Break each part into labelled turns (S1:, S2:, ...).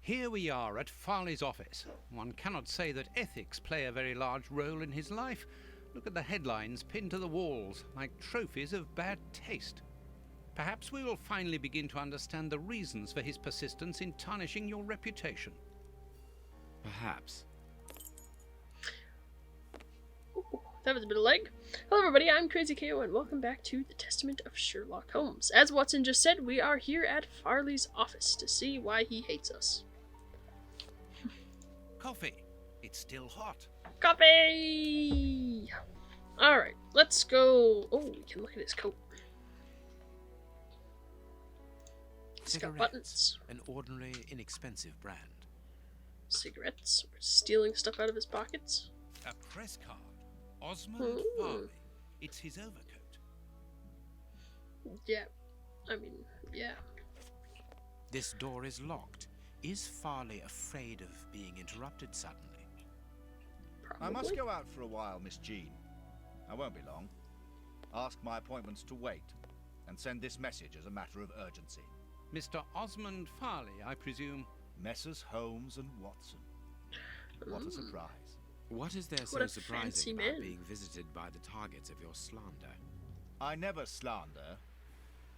S1: Here we are at Farley's office. One cannot say that ethics play a very large role in his life. Look at the headlines pinned to the walls, like trophies of bad taste. Perhaps we will finally begin to understand the reasons for his persistence in tarnishing your reputation.
S2: Perhaps.
S3: Ooh, that was a bit of leg. Hello everybody, I'm Crazy KO and welcome back to the Testament of Sherlock Holmes. As Watson just said, we are here at Farley's office to see why he hates us.
S1: Coffee. It's still hot.
S3: Coffee! Alright, let's go. Oh, we can look at his coat. It's got buttons.
S2: An ordinary, inexpensive brand.
S3: Cigarettes. We're stealing stuff out of his pockets.
S1: A press card. Osmond Farley. It's his overcoat.
S3: Yeah. I mean, yeah.
S2: This door is locked. Is Farley afraid of being interrupted suddenly?
S3: Probably.
S4: I must go out for a while, Miss Jean. I won't be long. Ask my appointments to wait, and send this message as a matter of urgency.
S1: Mr. Osmond Farley, I presume.
S4: Messrs. Holmes and Watson. What a surprise.
S2: What is there
S3: What
S2: so
S3: a fancy
S2: surprising
S3: man.
S2: about being visited by the targets of your slander?
S4: I never slander.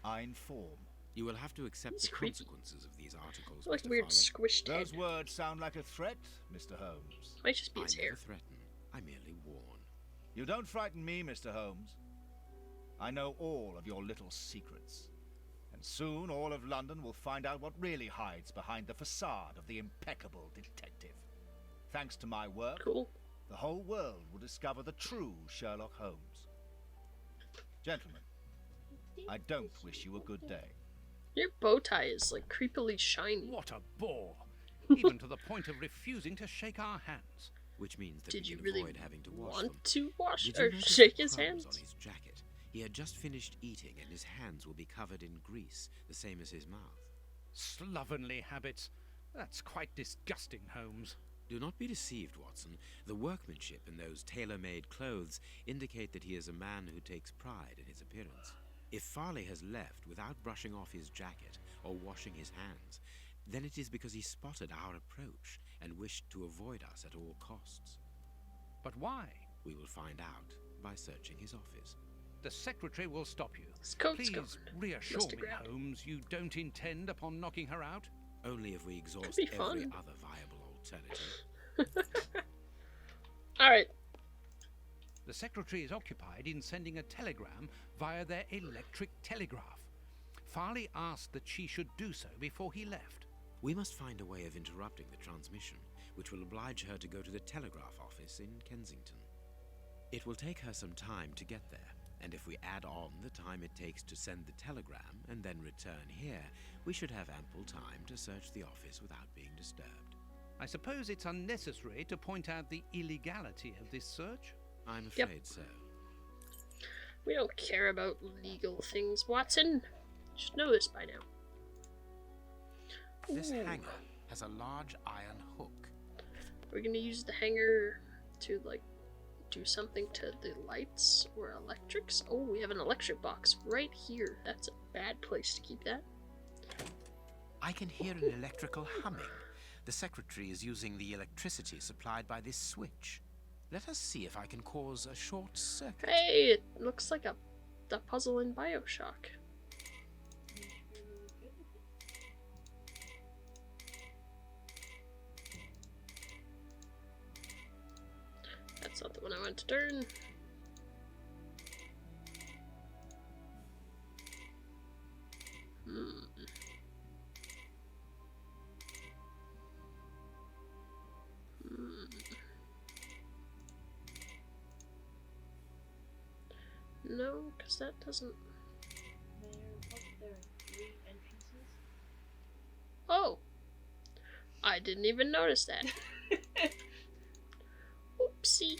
S4: I inform.
S2: You will have to accept
S3: He's
S2: the
S3: creepy.
S2: consequences of these articles,
S3: Like
S2: Mr.
S3: weird
S2: Farley.
S3: squished head.
S4: Those words sound like a threat, Mr. Holmes.
S3: Might just be
S2: I
S3: his
S2: never
S3: hair.
S2: threaten. I merely warn.
S4: You don't frighten me, Mr. Holmes. I know all of your little secrets. And soon all of London will find out what really hides behind the facade of the impeccable detective. Thanks to my work,
S3: Cool.
S4: the whole world will discover the true Sherlock Holmes. Gentlemen, I don't wish you a good day.
S3: Your bow tie is like creepily shiny.
S1: What a bore. Even to the point of refusing to shake our hands.
S2: Which means that
S3: Did
S2: we
S3: you
S2: can
S3: really
S2: avoid having to wash
S3: want
S2: them.
S3: to wash
S2: Did you
S3: or
S2: notice
S3: shake
S2: the
S3: his
S2: crumbs
S3: hands?
S2: on his jacket? He had just finished eating, and his hands will be covered in grease, the same as his mouth.
S1: Slovenly habits. That's quite disgusting, Holmes.
S2: Do not be deceived, Watson. The workmanship in those tailor-made clothes indicate that he is a man who takes pride in his appearance. If Farley has left without brushing off his jacket or washing his hands, then it is because he spotted our approach and wished to avoid us at all costs.
S1: But why?
S2: We will find out by searching his office.
S1: The secretary will stop you.
S3: His coat's
S1: Please
S3: gone.
S1: reassure
S3: Must
S1: me,
S3: have grabbed.
S1: Holmes, you don't intend upon knocking her out?
S2: Only if we exhaust
S3: be
S2: every
S3: fun.
S2: other viable alternative.
S3: Alright.
S1: The secretary is occupied in sending a telegram via their electric telegraph. Farley asked that she should do so before he left.
S2: We must find a way of interrupting the transmission, which will oblige her to go to the telegraph office in Kensington. It will take her some time to get there, and if we add on the time it takes to send the telegram and then return here, we should have ample time to search the office without being disturbed.
S1: I suppose it's unnecessary to point out the illegality of this search.
S2: I'm
S3: Yep.
S2: afraid so.
S3: We don't care about legal things, Watson. You should know this by now.
S2: This
S3: Ooh.
S2: hanger has a large iron hook.
S3: We're gonna use the hanger to, like, do something to the lights or electrics. Oh, we have an electric box right here. That's a bad place to keep that.
S2: I can hear an electrical humming. The secretary is using the electricity supplied by this switch. Let us see if I can cause a short circuit.
S3: Hey, it looks like a puzzle in BioShock. That's not the one I want to turn. Hmm. No, because that doesn't...
S5: There are 3 entrances.
S3: Oh! I didn't even notice that. Oopsie.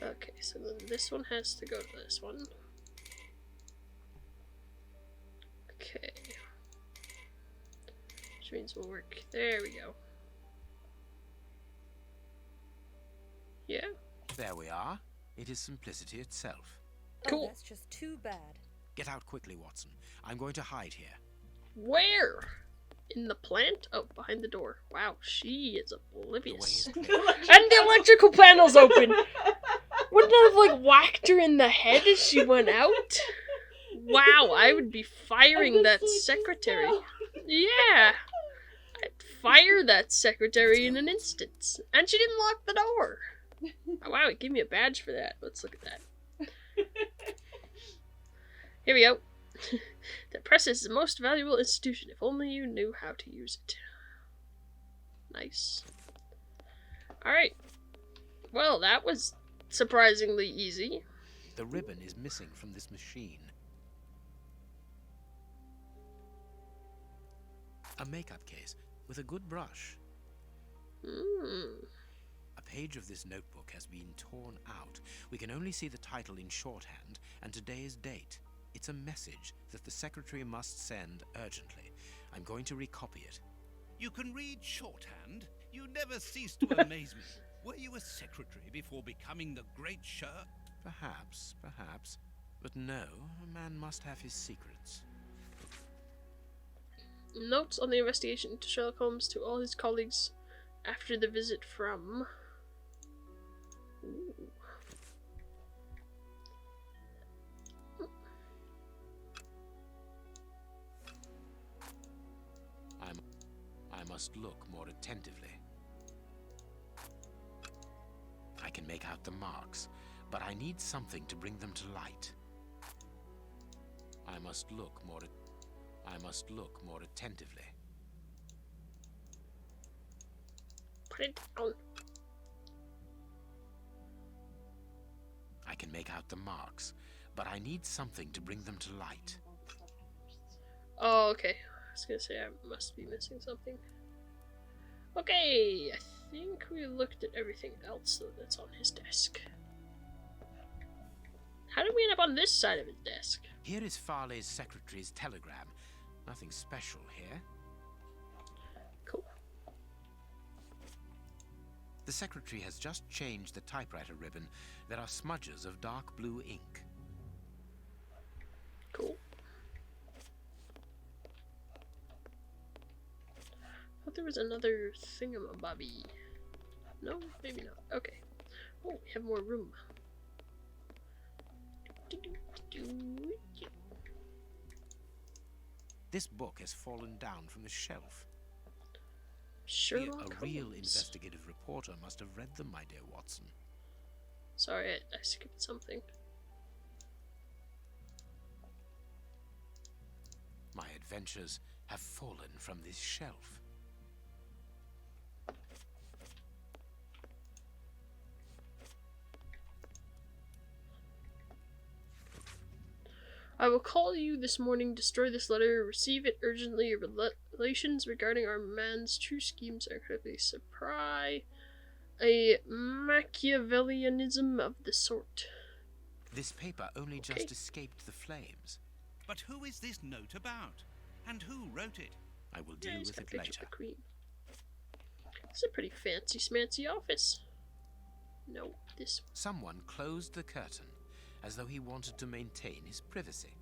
S3: Okay, so then this one has to go to this one. Okay. Which means we'll work. There we go. Yeah.
S2: There we are. It is simplicity itself.
S3: Cool.
S5: Oh, that's just too bad.
S2: Get out quickly, Watson. I'm going to hide here.
S3: Where? In the plant? Oh, behind the door. Wow, she is oblivious.
S2: The way is clear.
S3: And the electrical panel's open! Wouldn't it have, like, whacked her in the head as she went out? Wow, I would be firing that secretary. Yeah! I'd fire that secretary in an instant. And she didn't lock the door. Oh, wow, it gave me a badge for that. Let's look at that. Here we go. The press is the most valuable institution if only you knew how to use it. Nice. Alright. Well, that was surprisingly easy.
S2: The ribbon is missing from this machine. A makeup case with a good brush. A page of this notebook has been torn out. We can only see the title in shorthand and today's date. It's a message that the secretary must send urgently. I'm going to recopy it.
S1: You can read shorthand? You never cease to amaze me. Were you a secretary before becoming the great Sher?
S2: Perhaps. But no, a man must have his secrets.
S3: Notes on the investigation into Sherlock Holmes to all his colleagues after the visit from... Ooh.
S2: I must look more attentively. I can make out the marks, but I need something to bring them to light. I must look more attentively.
S3: Put it down.
S2: I can make out the marks, but I need something to bring them to light.
S3: Oh, okay. I was gonna say I must be missing something. Okay, I think we looked at everything else that's on his desk. How did we end up on this side of his desk?
S2: Here is Farley's secretary's telegram. Nothing special here.
S3: Cool.
S2: The secretary has just changed the typewriter ribbon. There are smudges of dark blue ink.
S3: Cool. I thought there was another thingamabobby. No, maybe not. Okay. Oh, we have more room.
S2: This book has fallen down from the shelf.
S3: Sherlock
S2: A real
S3: Holmes.
S2: investigative reporter must have read them, my dear Watson.
S3: Sorry, I skipped something.
S2: My adventures have fallen from this shelf.
S3: I will call you this morning, destroy this letter, receive it urgently. Your relations regarding our man's true schemes are incredibly surprise. A Machiavellianism of the sort.
S2: This paper only just escaped the flames.
S1: But who is this note about? And who wrote it?
S2: I will deal
S3: He's
S2: with
S3: got a
S2: it
S3: picture
S2: later.
S3: of the Queen. It's a pretty fancy smancy office. No, this one.
S2: Someone closed the curtain, as though he wanted to maintain his privacy.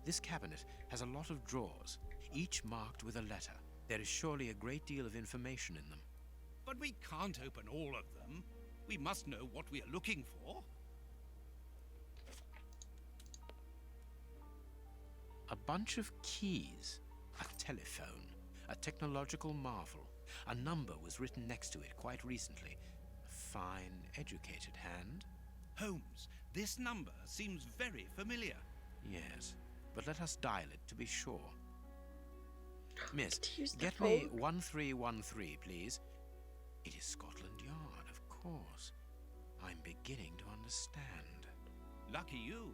S2: This cabinet has a lot of drawers, each marked with a letter. There is surely a great deal of information in them.
S1: But we can't open all of them. We must know what we are looking for.
S2: A bunch of keys, a telephone, a technological marvel. A number was written next to it quite recently. A fine, educated hand.
S1: Holmes, this number seems very familiar.
S2: Yes, but let us dial it to be sure. Miss,
S3: To use the
S2: get me
S3: phone.
S2: 1313, please. It is Scotland Yard, of course. I'm beginning to understand.
S1: Lucky you.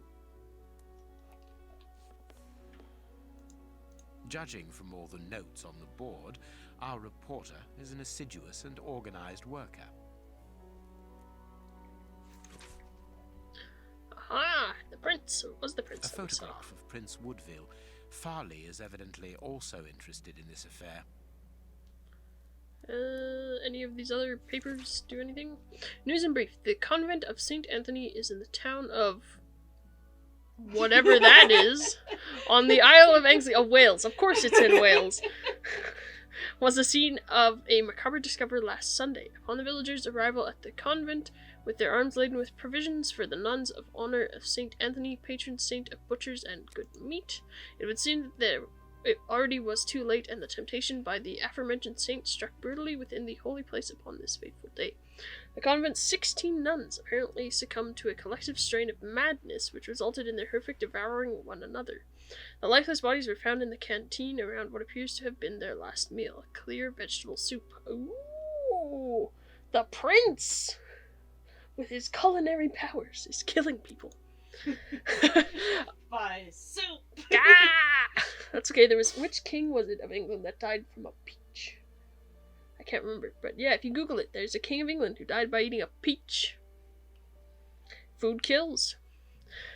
S2: Judging from all the notes on the board, our reporter is an assiduous and organized worker.
S3: Aha! The prince. Or was the prince
S2: A
S3: that we saw?
S2: photograph of Prince Woodville. Farley is evidently also interested in this affair.
S3: Any of these other papers do anything? News in brief. The convent of St. Anthony is in the town of whatever that is, on the Isle of Anglesey of Wales. Of course it's in Wales. Was the scene of a macabre discovery last Sunday. Upon the villagers' arrival at the convent, with their arms laden with provisions for the nuns of honor of St. Anthony, patron saint of butchers and good meat, it would seem that it already was too late, and the temptation by the aforementioned saint struck brutally within the holy place upon this fateful day. The convent's 16 nuns apparently succumbed to a collective strain of madness, which resulted in their horrific devouring one another. The lifeless bodies were found in the canteen around what appears to have been their last meal, a clear vegetable soup. Ooh! The prince, with his culinary powers, is killing people.
S5: By soup.
S3: Ah! That's okay. There was, which king was it of England that died from a peach? I can't remember, but yeah, if you Google it, there's a king of England who died by eating a peach. Food kills.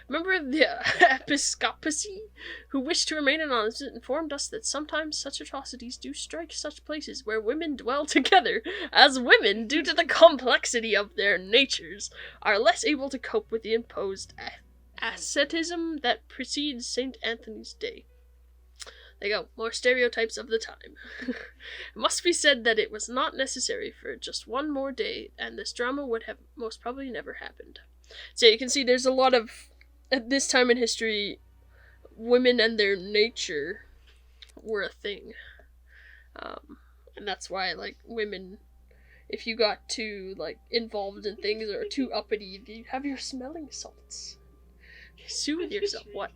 S3: A member of the episcopacy, who wished to remain anonymous, informed us that sometimes such atrocities do strike such places where women dwell together, as women, due to the complexity of their natures, are less able to cope with the imposed asceticism that precedes St. Anthony's Day. There you go, more stereotypes of the time. It must be said that it was not necessary for just one more day, and this drama would have most probably never happened. So you can see there's a lot of, at this time in history, women and their nature were a thing. And that's why, like, women, if you got too, like, involved in things or too uppity, you have your smelling salts. Soothe yourself. What?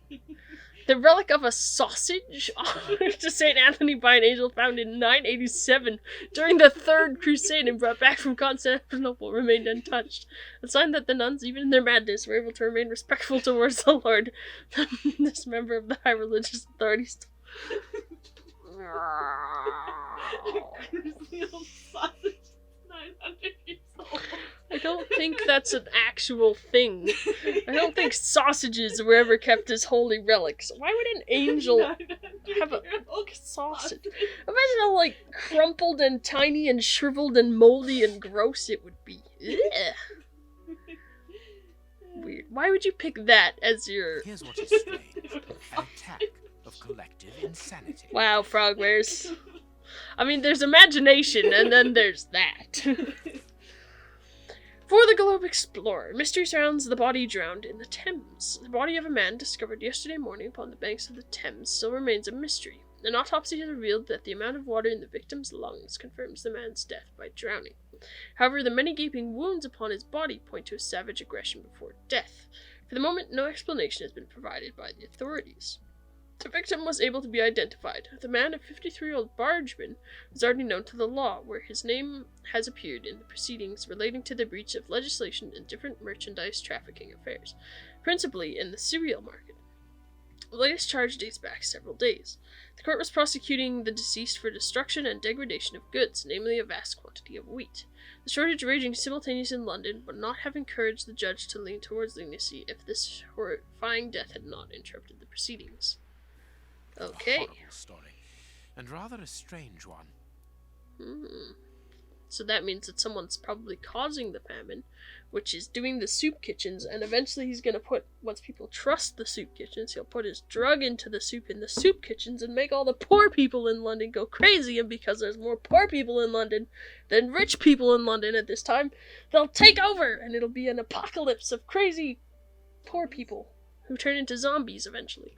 S3: The relic of a sausage to St. Anthony by an angel found in 987 during the Third Crusade and brought back from Constantinople remained untouched. A sign that the nuns, even in their madness, were able to remain respectful towards the Lord. This member of the high religious authorities.
S5: Little sausage, 900 years old.
S3: I don't think that's an actual thing. I don't think sausages were ever kept as holy relics. Why would an angel have a sausage? Imagine how, like, crumpled and tiny and shriveled and moldy and gross it would be. Ugh. Weird. Why would you pick that as your...
S2: Here's what is strange. An attack of collective insanity.
S3: Wow, Frogwares. I mean, there's imagination, and then there's that. For the Globe Explorer, mystery surrounds the body drowned in the Thames. The body of a man discovered yesterday morning upon the banks of the Thames still remains a mystery. An autopsy has revealed that the amount of water in the victim's lungs confirms the man's death by drowning. However, the many gaping wounds upon his body point to a savage aggression before death. For the moment, no explanation has been provided by the authorities. The victim was able to be identified. The man, a 53-year-old bargeman, was already known to the law, where his name has appeared in the proceedings relating to the breach of legislation in different merchandise trafficking affairs, principally in the cereal market. The latest charge dates back several days. The court was prosecuting the deceased for destruction and degradation of goods, namely a vast quantity of wheat. The shortage raging simultaneously in London would not have encouraged the judge to lean towards leniency if this horrifying death had not interrupted the proceedings. Okay.
S2: A horrible story, and rather a strange one.
S3: So that means that someone's probably causing the famine, which is doing the soup kitchens, and eventually he's gonna put, once people trust the soup kitchens, he'll put his drug into the soup in the soup kitchens and make all the poor people in London go crazy, and because there's more poor people in London than rich people in London at this time, they'll take over, and it'll be an apocalypse of crazy poor people who turn into zombies eventually.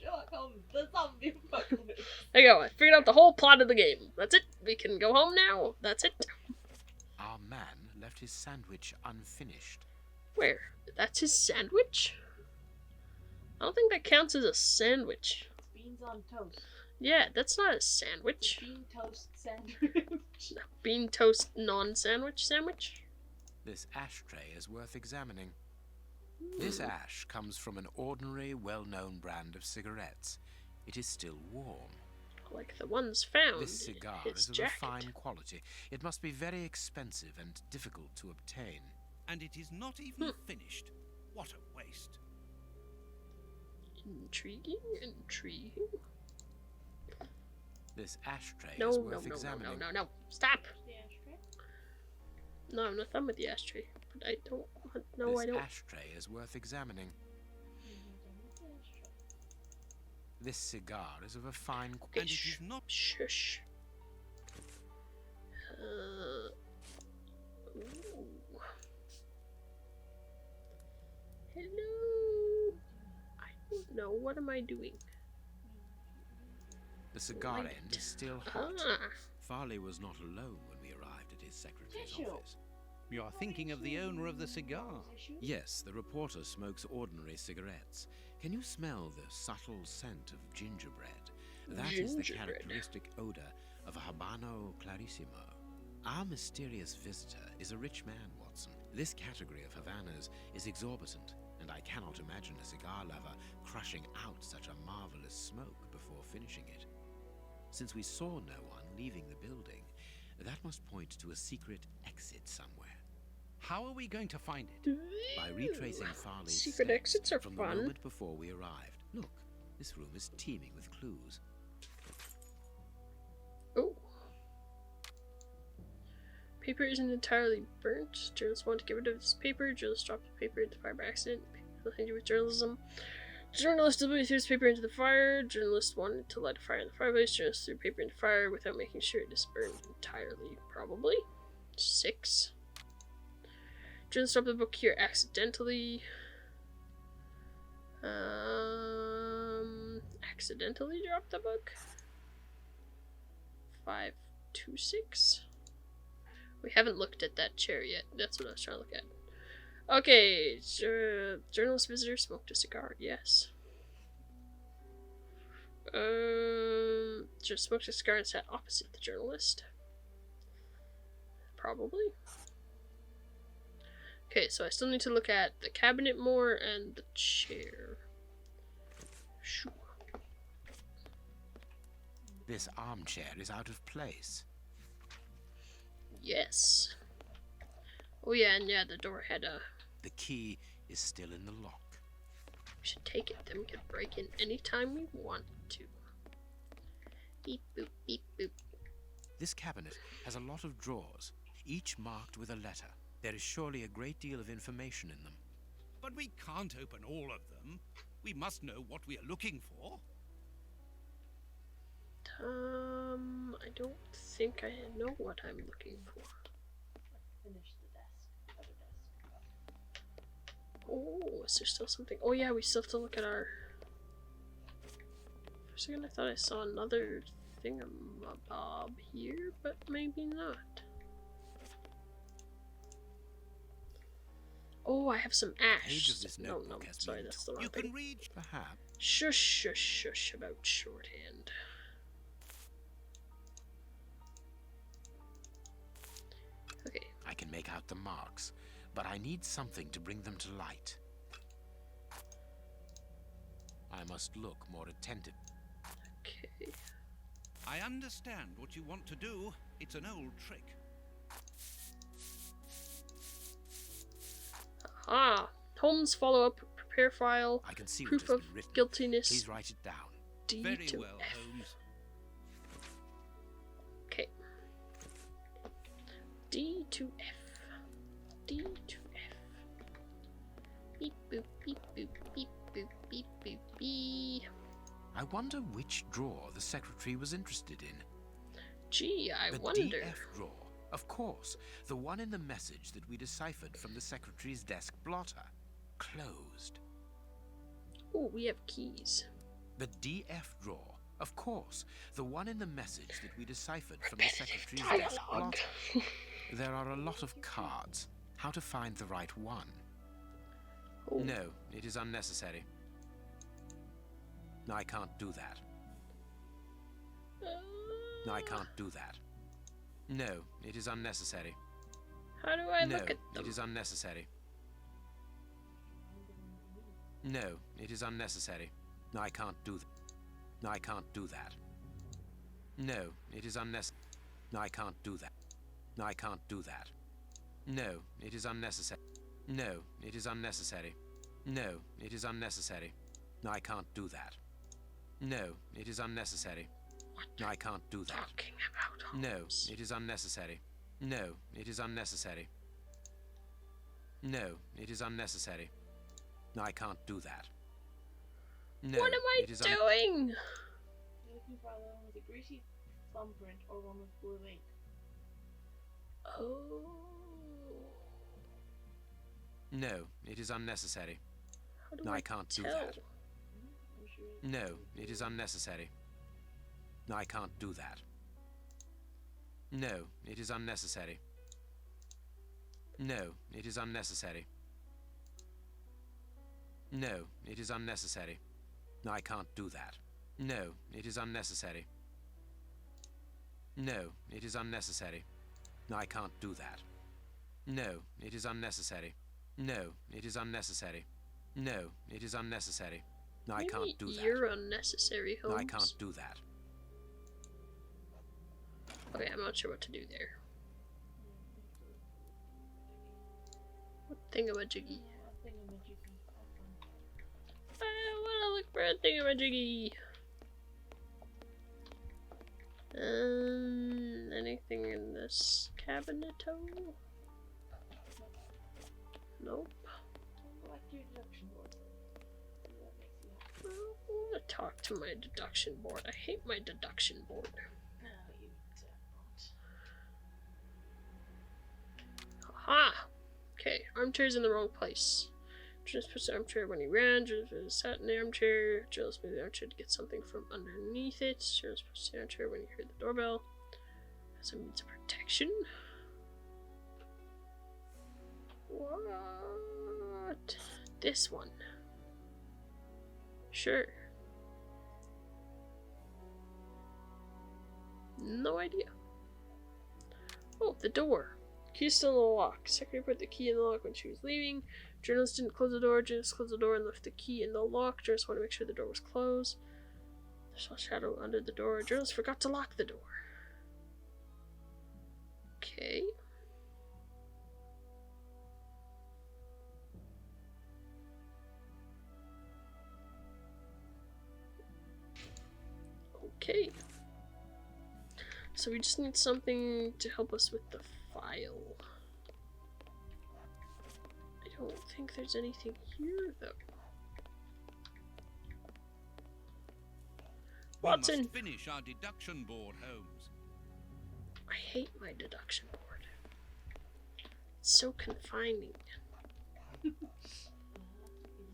S5: Sherlock Holmes, the zombie apocalypse.
S3: There you go, I figured out the whole plot of the game. That's it. We can go home now. That's it.
S2: Our man left his sandwich unfinished.
S3: Where? That's his sandwich? I don't think that counts as a sandwich.
S5: Beans on toast.
S3: Yeah, that's not a sandwich.
S5: Bean toast sandwich.
S3: Bean toast non-sandwich sandwich?
S2: This ashtray is worth examining. This ash comes from an ordinary, well-known brand of cigarettes. It is still warm.
S3: Like the ones found
S2: This cigar
S3: in his
S2: is of
S3: jacket.
S2: a fine quality. It must be very expensive and difficult to obtain.
S1: And it is not even finished. What a waste.
S3: Intriguing.
S2: This ashtray
S3: No,
S2: is
S3: no,
S2: worth
S3: no, no,
S2: examining.
S3: no, no, no. Stop.
S5: The ashtray.
S3: No, I'm not done with the ashtray. But I don't want... No,
S2: This
S3: I don't.
S2: ashtray is worth examining. This cigar is of a fine
S3: Okay,
S1: And it is not.
S3: Shush. Ooh. Hello. I don't know. What am I doing?
S2: The cigar
S3: Light.
S2: end is still hot.
S3: Ah.
S2: Farley was not alone when we arrived at his secretary's
S5: Tissue.
S2: office.
S1: You are thinking of the owner of the cigar.
S2: Yes, the reporter smokes ordinary cigarettes. Can you smell the subtle scent of gingerbread? That is the
S3: Gingerbread.
S2: characteristic odor of a Habano Clarissimo. Our mysterious visitor is a rich man, Watson. This category of Havanas is exorbitant, and I cannot imagine a cigar lover crushing out such a marvelous smoke before finishing it. Since we saw no one leaving the building, that must point to a secret exit somewhere.
S1: How are we going to find it?
S2: By retracing Farley's
S3: Secret
S2: steps
S3: exits are
S2: from
S3: fun.
S2: the moment before we arrived. Look, this room is teeming with clues.
S3: Oh. Paper isn't entirely burnt. Journalists want to get rid of this paper. Journalists dropped the paper into the fire by accident. Nothing to do with journalism. Journalist threw this paper into the fire. Journalist wanted to light a fire in the fireplace. Journalist threw paper into fire without making sure it is burned entirely. Probably. 6. Journalist dropped the book here accidentally. Accidentally dropped the book. 5, 2, 6. We haven't looked at that chair yet. That's what I was trying to look at. Okay, journalist visitor smoked a cigar. Yes. Just smoked a cigar and sat opposite the journalist. Probably. Okay, so I still need to look at the cabinet more and the chair. Shoo.
S2: This armchair is out of place.
S3: Yes. Oh yeah, and yeah, the door had a...
S2: The key is still in the lock.
S3: We should take it, then we can break in anytime we want to. Beep boop, beep boop.
S2: This cabinet has a lot of drawers, each marked with a letter. There is surely a great deal of information in them.
S1: But we can't open all of them. We must know what we are looking for.
S3: I don't think I know what I'm looking for.
S5: Finish the desk. Other desk.
S3: Oh, is there still something? Oh yeah, we still have to look at our... For a second I thought I saw another thingamabob here, but maybe not. Oh, I have some ash.
S2: Page of this
S3: No,
S2: notebook has
S3: sorry,
S2: been
S3: that's the wrong
S1: You
S3: thing.
S1: can read.
S2: Perhaps.
S3: Shush, shush, shush about shorthand. Okay,
S2: I can make out the marks, but I need something to bring them to light. I must look more attentive.
S3: okay.
S1: I understand what you want to do. It's an old trick.
S3: Ah, Holmes follow-up, prepare file,
S2: I can see what
S3: proof
S2: has
S3: of
S2: been written.
S3: guiltiness,
S2: Please write it down.
S3: D
S1: Very
S3: to
S1: well,
S3: F.
S1: Holmes.
S3: Okay. D to F. D to F. Beep boop, beep boop, beep boop, beep boop, beep.
S2: I wonder which drawer the secretary was interested in.
S3: Gee, I
S2: The
S3: wonder.
S2: DF drawer. Of course, the one in the message that we deciphered from the secretary's desk blotter. Closed.
S3: Oh, we have keys.
S2: The DF drawer. Of course, the one in the message that we deciphered from the
S3: Repetitive
S2: secretary's desk
S3: dialogue.
S2: blotter. There are a lot of cards. How to find the right one?
S3: Oh.
S2: No, it is unnecessary. I can't do that. I can't do that. No, it is unnecessary.
S3: How do I
S2: No,
S3: look at them?
S2: it is unnecessary. No, it is unnecessary. I can't do that. I can't do that. No, it is unnecessary. I can't do that. I can't do that. No, it is unnecessary. No, it is unnecessary. No, it is unnecessary. I can't do that. No, it is unnecessary. I can't do that.
S3: Talking about
S2: No,
S3: Holmes.
S2: it is unnecessary. No, it is unnecessary. No, it is unnecessary. I can't do that. No,
S3: What am I
S2: it is
S3: doing?
S5: You're looking for either one with a greasy thumbprint or one with blue ink.
S3: Oh.
S2: No, it is unnecessary.
S3: How do
S2: I can't do
S3: tell?
S2: that.
S5: I'm sure
S2: No, it is unnecessary. I can't do that. No, it is unnecessary. No, it is unnecessary. No, it is unnecessary. I can't do that. No, it is unnecessary. No, it is unnecessary. I can't do that. No, it is unnecessary. No, it is unnecessary. No, it is unnecessary. I
S3: Maybe
S2: can't do that.
S3: You're unnecessary, Holmes.
S2: I can't do that.
S3: Okay, I'm not sure what to do there. What thingamajiggy?
S5: I think I'm a GP.
S3: I wanna look for a thingamajiggy. Anything in this cabinet? Nope.
S5: Go back to your deduction board. See what makes you happy.
S3: Well, I wanna talk to my deduction board. I hate my deduction board.
S5: No, you don't.
S3: Aha! Okay, armchair's in the wrong place. Just puts the armchair when he ran. Just sat in the armchair. Just moved the armchair to get something from underneath it. Just puts the armchair when he heard the doorbell. As a means of protection. What? This one. Sure. No idea. Oh, the door. Key's still in the lock. Secretary put the key in the lock when she was leaving. Journalist didn't close the door. Journalist closed the door and left the key in the lock. Journalist wanted to make sure the door was closed. There's a shadow under the door. Journalist forgot to lock the door. Okay. Okay. So we just need something to help us with the file. I don't think there's anything here, though.
S1: We
S3: Watson!
S1: must finish our deduction board, Holmes.
S3: I hate my deduction board. It's so confining.
S5: You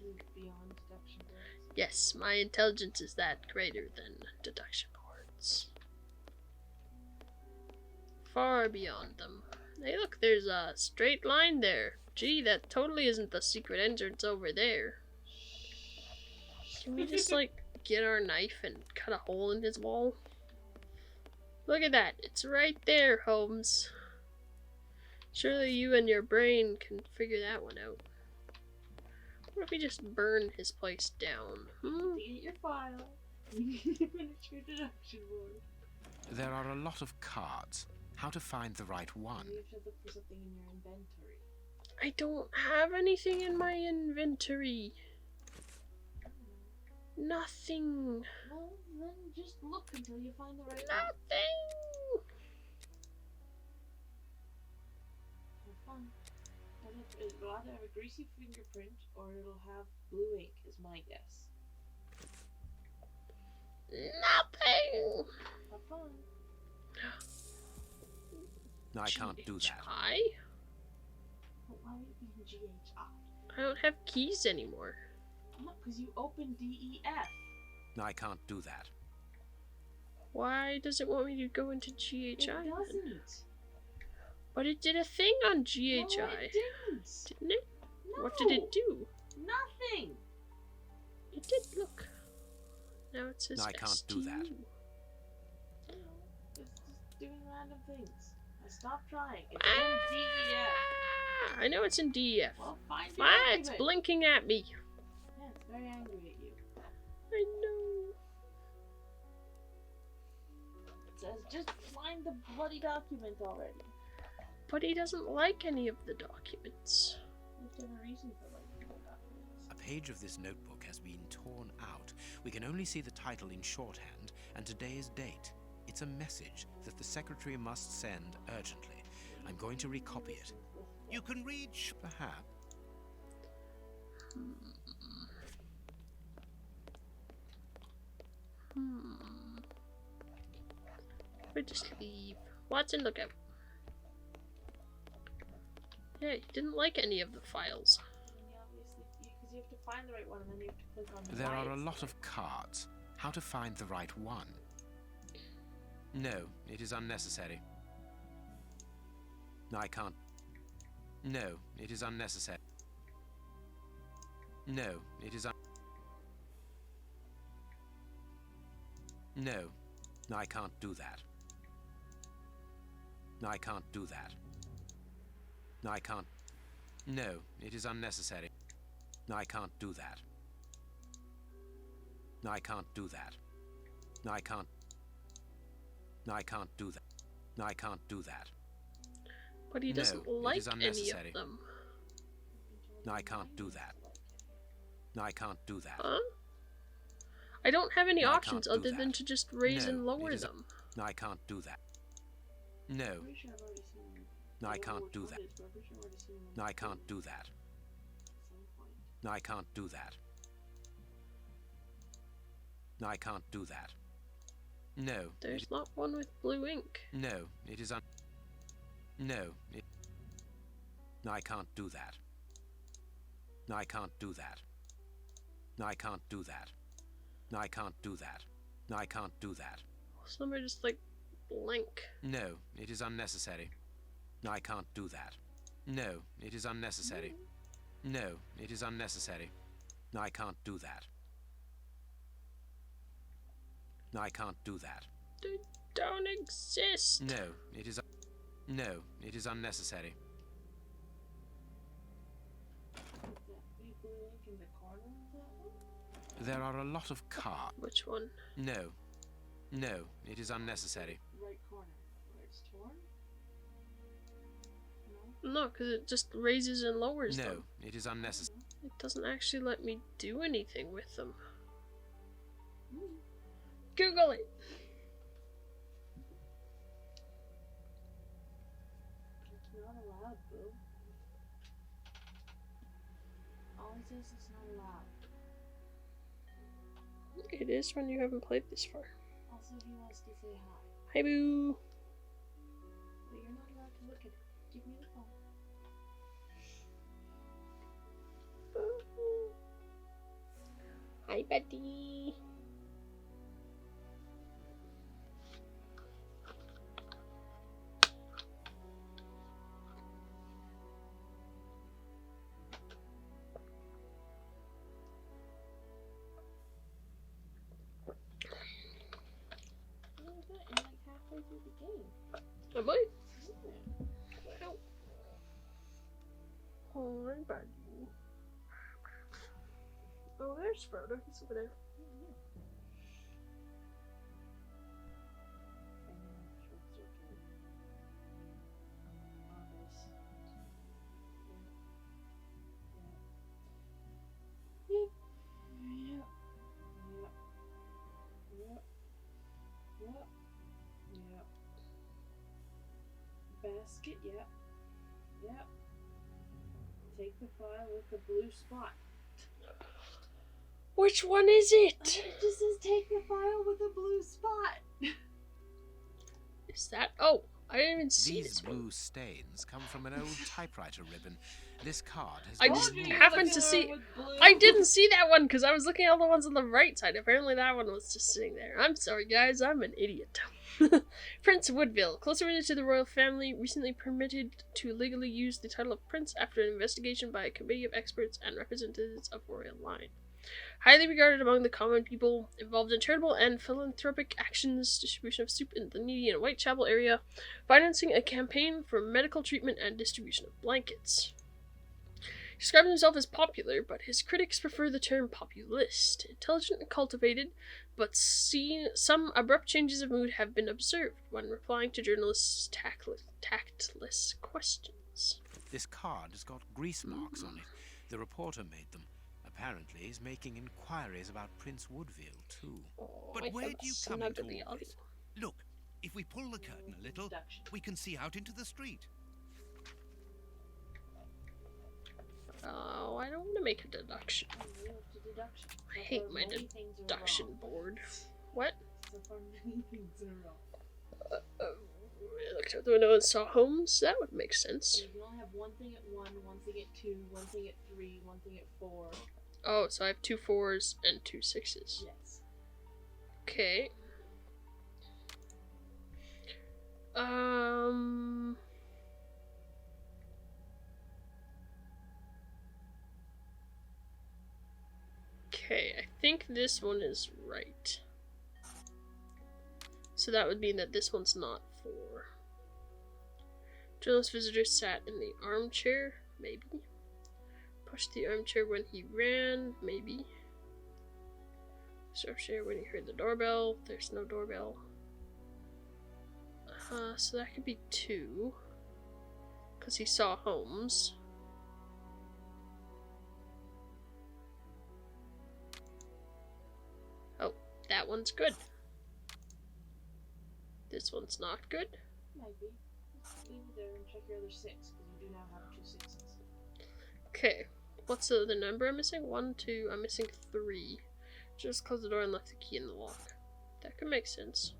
S5: move beyond deduction boards.
S3: Yes, my intelligence is that greater than deduction boards. Far beyond them. Hey, look, there's a straight line there. Gee, that totally isn't the secret entrance over there. Can we just, like, get our knife and cut a hole in his wall? Look at that. It's right there, Holmes. Surely you and your brain can figure that one out. What if we just burn his place down?
S5: Get your file. Finish your deduction board.
S2: There are a lot of cards. How to find the right one?
S5: You have to look for something in your inventory.
S3: I don't have anything in my inventory. Nothing.
S5: Well, then just look until you find the right one.
S3: Nothing.
S5: Have fun. It'll either have a greasy fingerprint or it'll have blue ink, is my guess.
S3: Nothing.
S5: Have fun.
S2: I can't do that.
S3: GHI?
S5: Well, why would it be in GHI?
S3: I don't have keys anymore.
S5: No, because you opened DEF.
S2: I can't do that.
S3: Why does it want me to go into GHI?
S5: It
S3: then?
S5: doesn't.
S3: But it did a thing on GHI.
S5: No, it didn't.
S3: Didn't it?
S5: No.
S3: What did it do?
S5: Nothing.
S3: It did, look. Now it says
S2: I can't do that.
S3: STU.
S5: It's just doing random things. Now stop trying. It's in DEF.
S3: Ah, I know it's in DEF.
S5: Well, find your
S3: Ah, it's
S5: document.
S3: blinking at me.
S5: Yeah, it's very angry at you.
S3: I know.
S5: It says just find the bloody document already.
S3: But he doesn't like any of the documents.
S5: You have to have a reason for liking the documents.
S2: A page of this notebook has been torn out. We can only see the title in shorthand and today's date. It's a message that the secretary must send urgently. I'm going to recopy it.
S4: You can read
S2: Perhaps.
S3: We just leave. Watson, look out. Yeah, you didn't like any of the files.
S5: Obviously, because you have to find the right one and then you have to click on the
S2: There
S5: why
S2: are a
S5: it's
S2: lot
S5: there.
S2: of cards. How to find the right one? No, it is unnecessary. I can't. No, it is unnecessary. No, it is No, I can't do that. I can't do that. I can't. No, it is unnecessary. I can't do that. I can't do that. I can't. I can't do that. I can't do that.
S3: But he doesn't
S2: No, it
S3: like
S2: is
S3: any
S2: unnecessary.
S3: of them.
S2: I can't do that. I can't do that.
S3: Huh? I don't have any
S2: I can't
S3: options
S2: do
S3: other than
S2: that.
S3: to just raise
S2: No,
S3: and lower
S2: it is-
S3: them.
S2: I can't do that. No,
S5: I'm pretty sure I've already seen them. I
S2: I
S5: don't know
S2: can't
S5: which
S2: do
S5: one
S2: that.
S5: it is, but I'm pretty sure I've already seen them
S2: I can't do that.
S5: at some point.
S2: I can't do that. I can't do that. No,
S3: There's not one with blue ink.
S2: no, it is No, it. I can't do that. I can't do that. I can't do that. I can't do that. I can't do that.
S3: Some are just like blank.
S2: No, it is unnecessary. I can't do that. No, it is unnecessary. No, it is unnecessary. I can't do that. I can't do that.
S3: They don't exist.
S2: No, it is. No, it is unnecessary.
S5: Is that big blue ink in the corner of that one?
S2: There are a lot of cards.
S3: Which one?
S2: No. No, it is unnecessary.
S5: Right corner, where it's torn? No?
S3: No, because it just raises and lowers
S2: No,
S3: them.
S2: it is unnecessary.
S3: It doesn't actually let me do anything with them. Google it.
S5: It's not allowed, boo. All it says it's not allowed.
S3: It is when you haven't played this far.
S5: Also, he wants to say hi.
S3: Hi, boo.
S5: But you're not allowed to look at it. Give me the phone.
S3: Hi, buddy.
S5: Look at that, you're like halfway through the game.
S3: Am I?
S5: Yeah.
S3: Ow. Oh, hi, buddy. Oh, there's Frodo. He's over there.
S5: Basket, yep. Yep. Take the file with the blue spot.
S3: Which one is it?
S5: It just says take the file with the blue spot.
S3: Is that? Oh, I didn't even see
S2: These
S3: this
S2: blue
S3: one.
S2: stains come from an old typewriter ribbon. This card has
S3: I
S2: been
S3: just
S2: removed.
S3: happened to see. I didn't see that one because I was looking at all the ones on the right side. Apparently, that one was just sitting there. I'm sorry, guys. I'm an idiot. Prince Woodville, closely related to the royal family, recently permitted to legally use the title of prince after an investigation by a committee of experts and representatives of royal line. Highly regarded among the common people, involved in charitable and philanthropic actions, distribution of soup in the needy in Whitechapel area, financing a campaign for medical treatment and distribution of blankets. He describes himself as popular, but his critics prefer the term populist. Intelligent and cultivated, but some abrupt changes of mood have been observed when replying to journalists' tactless questions.
S2: This card has got grease marks on it. The reporter made them. apparently is making inquiries about Prince Woodville, too.
S3: Oh,
S1: But
S3: I
S1: where
S3: have
S1: do you
S3: a
S1: come
S3: snug
S1: into
S3: of the
S1: all
S3: audio.
S1: this? Look, if we pull the curtain a little,
S5: Deduction.
S1: we can see out into the street.
S3: Oh, I don't want to make a deduction.
S5: Oh, we have to deduction.
S3: I
S5: So
S3: hate
S5: far,
S3: my
S5: many things are
S3: deduction
S5: wrong.
S3: board. What?
S5: So far, many things are wrong.
S3: I looked out the window and saw Holmes. That would make sense.
S5: You can only have one thing at 1, one thing at 2, one thing at 3, one thing at 4.
S3: Oh, so I have 2 4s and 2 6s.
S5: Yes.
S3: Okay. Okay, I think this one is right. So that would mean that this one's not 4. Journalist visitor sat in the armchair, maybe. Pushed the armchair when he ran, maybe. Armchair when he heard the doorbell. There's no doorbell. So that could be 2. Because he saw Holmes. Oh, that one's good. This one's not good.
S5: Might be. Just leave it there and check your other 6, because you do now have 2 6s.
S3: Okay. What's the other number I'm missing? 1, 2. I'm missing 3. Just close the door and left the key in the lock. That could make sense.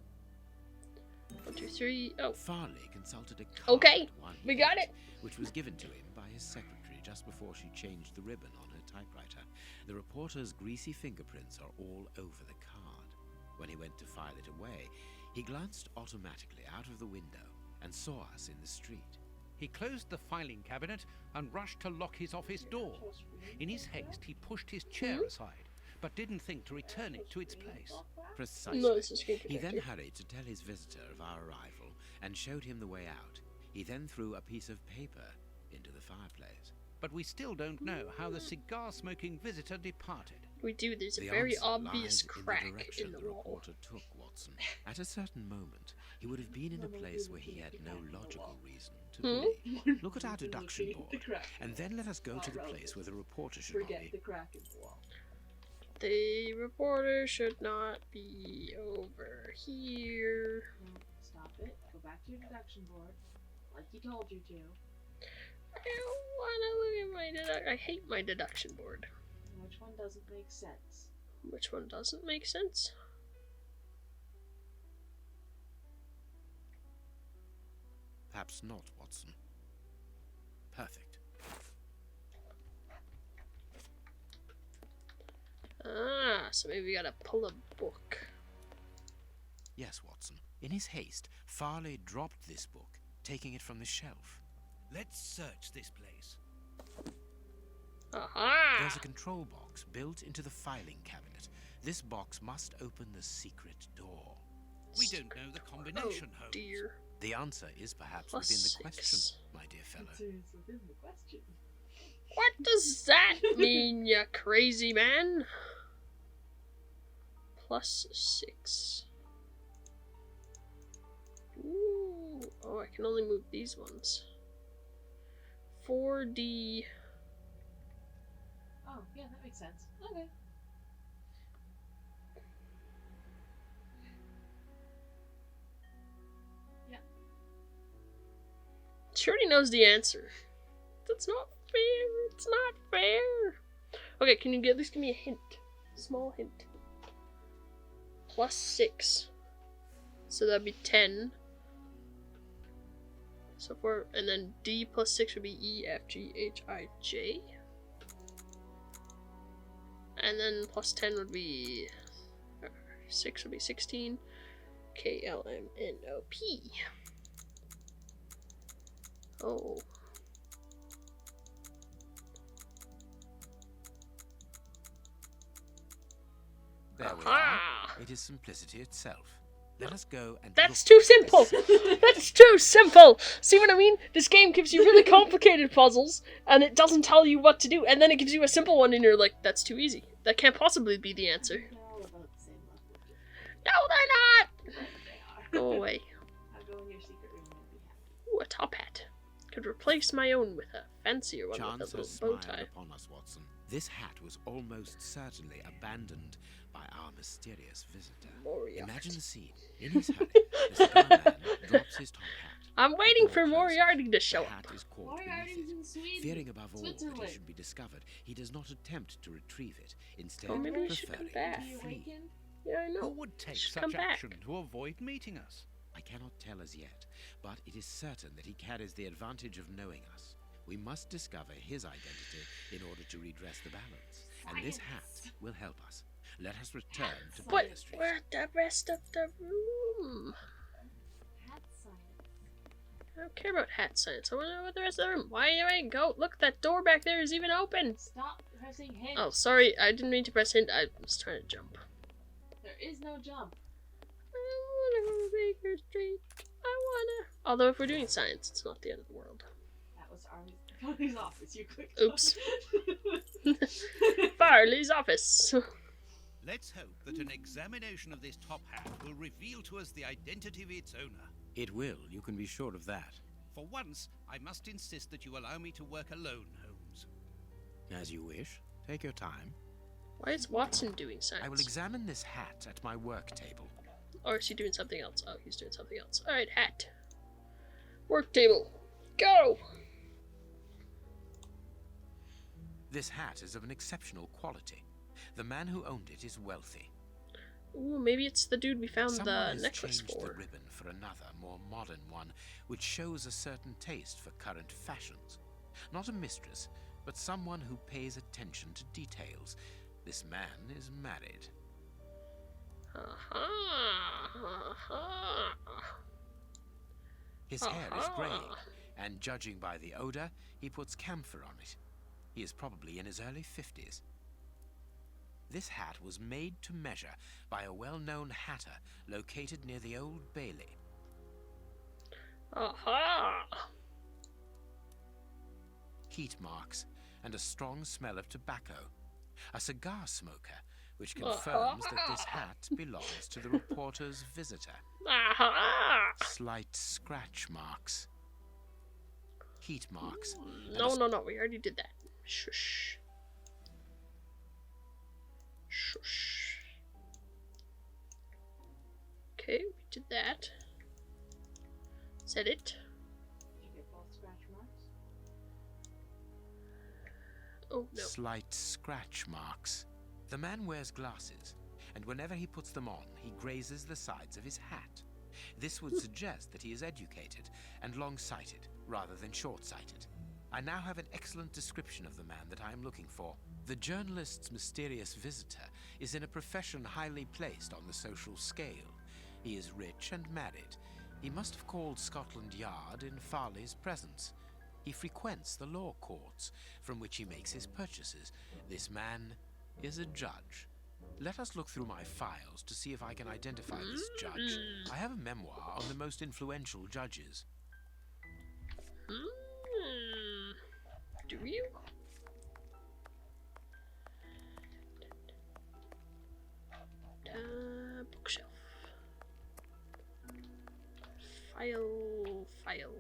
S3: 1, 2, 3. Oh.
S2: Farley consulted a card
S3: Okay,
S2: one
S3: we got
S2: evening,
S3: it.
S2: which was given to him by his secretary just before she changed the ribbon on her typewriter. The reporter's greasy fingerprints are all over the card. When he went to file it away, he glanced automatically out of the window and saw us in the street.
S1: He closed the filing cabinet and rushed to lock his office door. In his haste, he pushed his chair aside, but didn't think to return it to its place.
S2: Precisely.
S3: No, this is screen
S2: He then
S3: protector.
S2: hurried to tell his visitor of our arrival and showed him the way out. He then threw a piece of paper into the fireplace.
S1: But we still don't know how the cigar-smoking visitor departed.
S3: We do. There's a
S2: The
S3: very
S2: answer
S3: obvious
S2: lies
S3: crack
S2: in the direction
S3: in the
S2: the
S3: wall.
S2: reporter took, Watson. At a certain moment, he would have been in a place where he had no logical reason to believe. Look at our deduction board, and then let us go to the place where the reporter should
S5: Forget
S2: be.
S5: the crack in the wall.
S3: The reporter should not be over here.
S5: No, stop it. Go back to your deduction board, like he told you to.
S3: I don't want to look at my deduction. I hate my deduction board.
S5: Which one doesn't make sense?
S3: Which one doesn't make sense?
S2: Perhaps not, Watson. Perfect.
S3: Ah, so maybe we gotta pull a book.
S2: Yes, Watson. In his haste, Farley dropped this book, taking it from the shelf.
S1: Let's search this place.
S3: Aha!
S2: There's a control box built into the filing cabinet. This box must open the secret door.
S1: We don't know the combination,
S3: Oh
S1: Holmes.
S3: dear.
S2: The answer is perhaps
S3: Plus
S2: within the
S3: 6.
S2: question, my dear fellow.
S5: It's within the question.
S3: What does that mean, you crazy man? Plus 6. Ooh. Oh, I can only move these ones. 4D.
S5: Oh, yeah, that makes sense. Okay. Yeah.
S3: She already knows the answer. That's not fair. It's not fair. Okay, can you at least give me a hint? Small hint. Plus 6. So that'd be 10. So 4, and then D plus 6 would be E, F, G, H, I, J. And then plus 10 would be 6 would be 16. K, L, M, N, O, P. Oh.
S2: There we
S3: Aha!
S2: are. It is simplicity itself. Let us go and
S3: That's
S2: look
S3: too simple! That's too simple! See what I mean? This game gives you really complicated puzzles, and it doesn't tell you what to do, and then it gives you a simple one, and you're like, that's too easy. That can't possibly be the answer.
S5: They're all about the same level.
S3: No, they're not!
S5: They are.
S3: Go away.
S5: I'll go in your secret room and be happy.
S3: Ooh, a top hat. Could replace my own with a fancier one
S2: Chance
S3: with a
S2: has
S3: little bow
S2: smiled
S3: tie.
S2: upon us, Watson. This hat was almost certainly abandoned by our mysterious visitor.
S3: Moriarty.
S2: Imagine the scene. In his hurry, the cigar man drops his top hat.
S3: I'm waiting
S2: The
S3: for
S2: door closes.
S3: Moriarty to show
S2: The
S3: up.
S2: hat is caught
S5: Moriarty's
S2: beneath
S5: in
S2: it.
S5: Sweden.
S2: Fearing above all that
S5: Switzerland.
S2: he should be discovered, he does not attempt to retrieve it, instead
S3: Oh, maybe we should come
S2: preferring
S3: back.
S2: to
S5: He
S2: flee.
S5: awakened?
S3: Yeah, I
S1: Who
S3: know.
S1: would take
S3: Just come
S1: such
S3: back.
S1: action to avoid meeting us?
S2: I cannot tell as yet, but it is certain that he carries the advantage of knowing us. We must discover his identity in order to redress the balance, and this hat will help us. Let us return to
S3: But
S2: Baker Street.
S3: where's the rest of the room?
S5: Hat science.
S3: I don't care about hat science. I want to know about the rest of the room. Why do I go? Look, that door back there is even open.
S5: Stop pressing hint.
S3: Oh, sorry. I didn't mean to press hint. I was trying to jump.
S5: There is no jump.
S3: I wanna go to Baker Street. I wanna. Although if we're doing science, it's not the end of the world.
S5: That was Farley's office. You clicked.
S3: Oops. Farley's office.
S1: Let's hope that an examination of this top hat will reveal to us the identity of its owner.
S2: It will, you can be sure of that.
S1: For once, I must insist that you allow me to work alone, Holmes.
S2: As you wish. Take your time.
S3: Why is Watson doing science?
S2: I will examine this hat at my work table.
S3: Or is he doing something else? Oh, he's doing something else. Alright, hat. Work table. Go!
S2: This hat is of an exceptional quality. The man who owned it is wealthy.
S3: Ooh, maybe it's the dude we found
S2: Someone
S3: the
S2: has
S3: necklace
S2: changed
S3: for.
S2: the ribbon for another, more modern one, which shows a certain taste for current fashions. Not a mistress, but someone who pays attention to details. This man is married. His hair is greying, and judging by the odor, he puts camphor on it. He is probably in his early 50s. This hat was made to measure by a well-known hatter located near the Old Bailey.
S3: Aha!
S2: Heat marks and a strong smell of tobacco. A cigar smoker, which confirms that this hat belongs to the reporter's visitor.
S3: Aha!
S2: Slight scratch marks. Heat marks. and a
S3: No, we already did that. Shush. Shush. Okay, we did that. Is that it?
S5: Did you get both scratch marks?
S3: Oh, no.
S2: Slight scratch marks. The man wears glasses, and whenever he puts them on, he grazes the sides of his hat. This would suggest that he is educated and long-sighted, rather than short-sighted. I now have an excellent description of the man that I am looking for. The journalist's mysterious visitor is in a profession highly placed on the social scale. He is rich and married. He must have called Scotland Yard in Farley's presence. He frequents the law courts, from which he makes his purchases. This man is a judge. Let us look through my files to see if I can identify this judge. I have a memoir on the most influential judges.
S3: Do you? Bookshelf. File.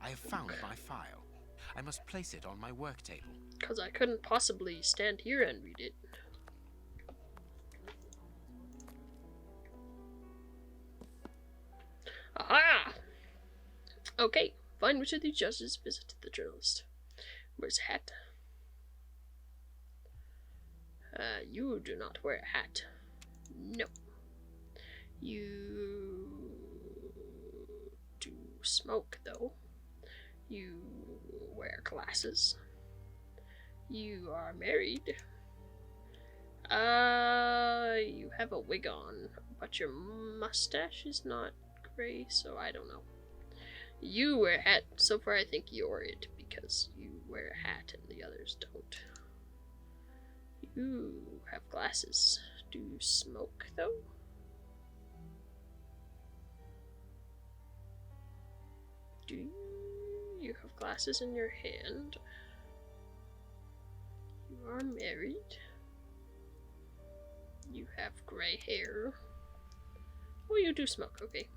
S2: I have found my file. I must place it on my work table.
S3: Because I couldn't possibly stand here and read it. Aha! Okay, find which of these judges visited the journalist. Where's a hat? You do not wear a hat. No. You do smoke, though. You wear glasses. You are married. You have a wig on, but your mustache is not gray, so I don't know. You wear a hat. So far, I think you're it, because you wear a hat and the others don't. You have glasses. Do you smoke, though? Do you have glasses in your hand? You are married. You have gray hair. Oh, you do smoke, okay.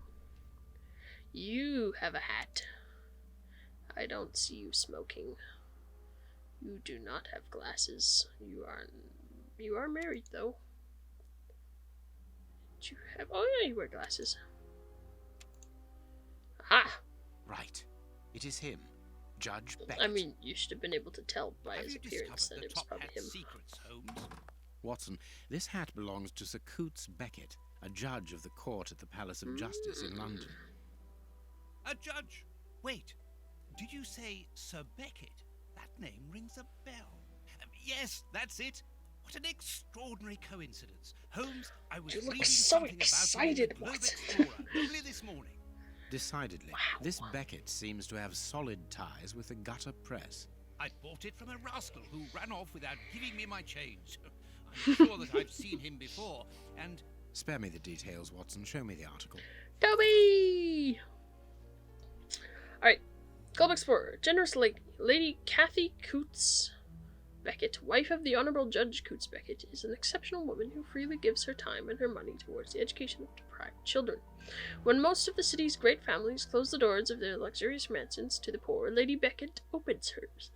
S3: You have a hat. I don't see you smoking. You do not have glasses. You are married, though. Do you have? Oh yeah, you wear glasses. Aha!
S2: Right. It is him. Judge Beckett.
S3: I mean, you should have been able to tell by
S1: Have
S3: his
S1: you
S3: appearance
S1: discovered
S3: that
S1: the
S3: it was
S1: top
S3: probably
S1: hat
S3: him.
S1: secrets, Holmes?
S2: Watson, this hat belongs to Sir Coots Beckett, a judge of the court at the Palace of Justice in London.
S1: A judge? Wait, did you say Sir Beckett? That name rings a bell. Yes, that's it. What an extraordinary coincidence. Holmes, I was
S3: You look
S1: reading
S3: so
S1: something
S3: excited,
S1: about you in the Globe
S3: Watson.
S1: Explorer only this morning.
S2: Decidedly,
S3: Wow.
S2: this Beckett seems to have solid ties with the gutter press.
S1: I bought it from a rascal who ran off without giving me my change. I'm sure that I've seen him before, and
S2: Spare me the details, Watson. Show me the article.
S3: Toby! Alright. Globe Explorer. Generous Lady Kathy Coots Beckett, wife of the Honorable Judge Coots Beckett, is an exceptional woman who freely gives her time and her money towards the education of deprived children. When most of the city's great families close the doors of their luxurious mansions to the poor, Lady Beckett opens hers.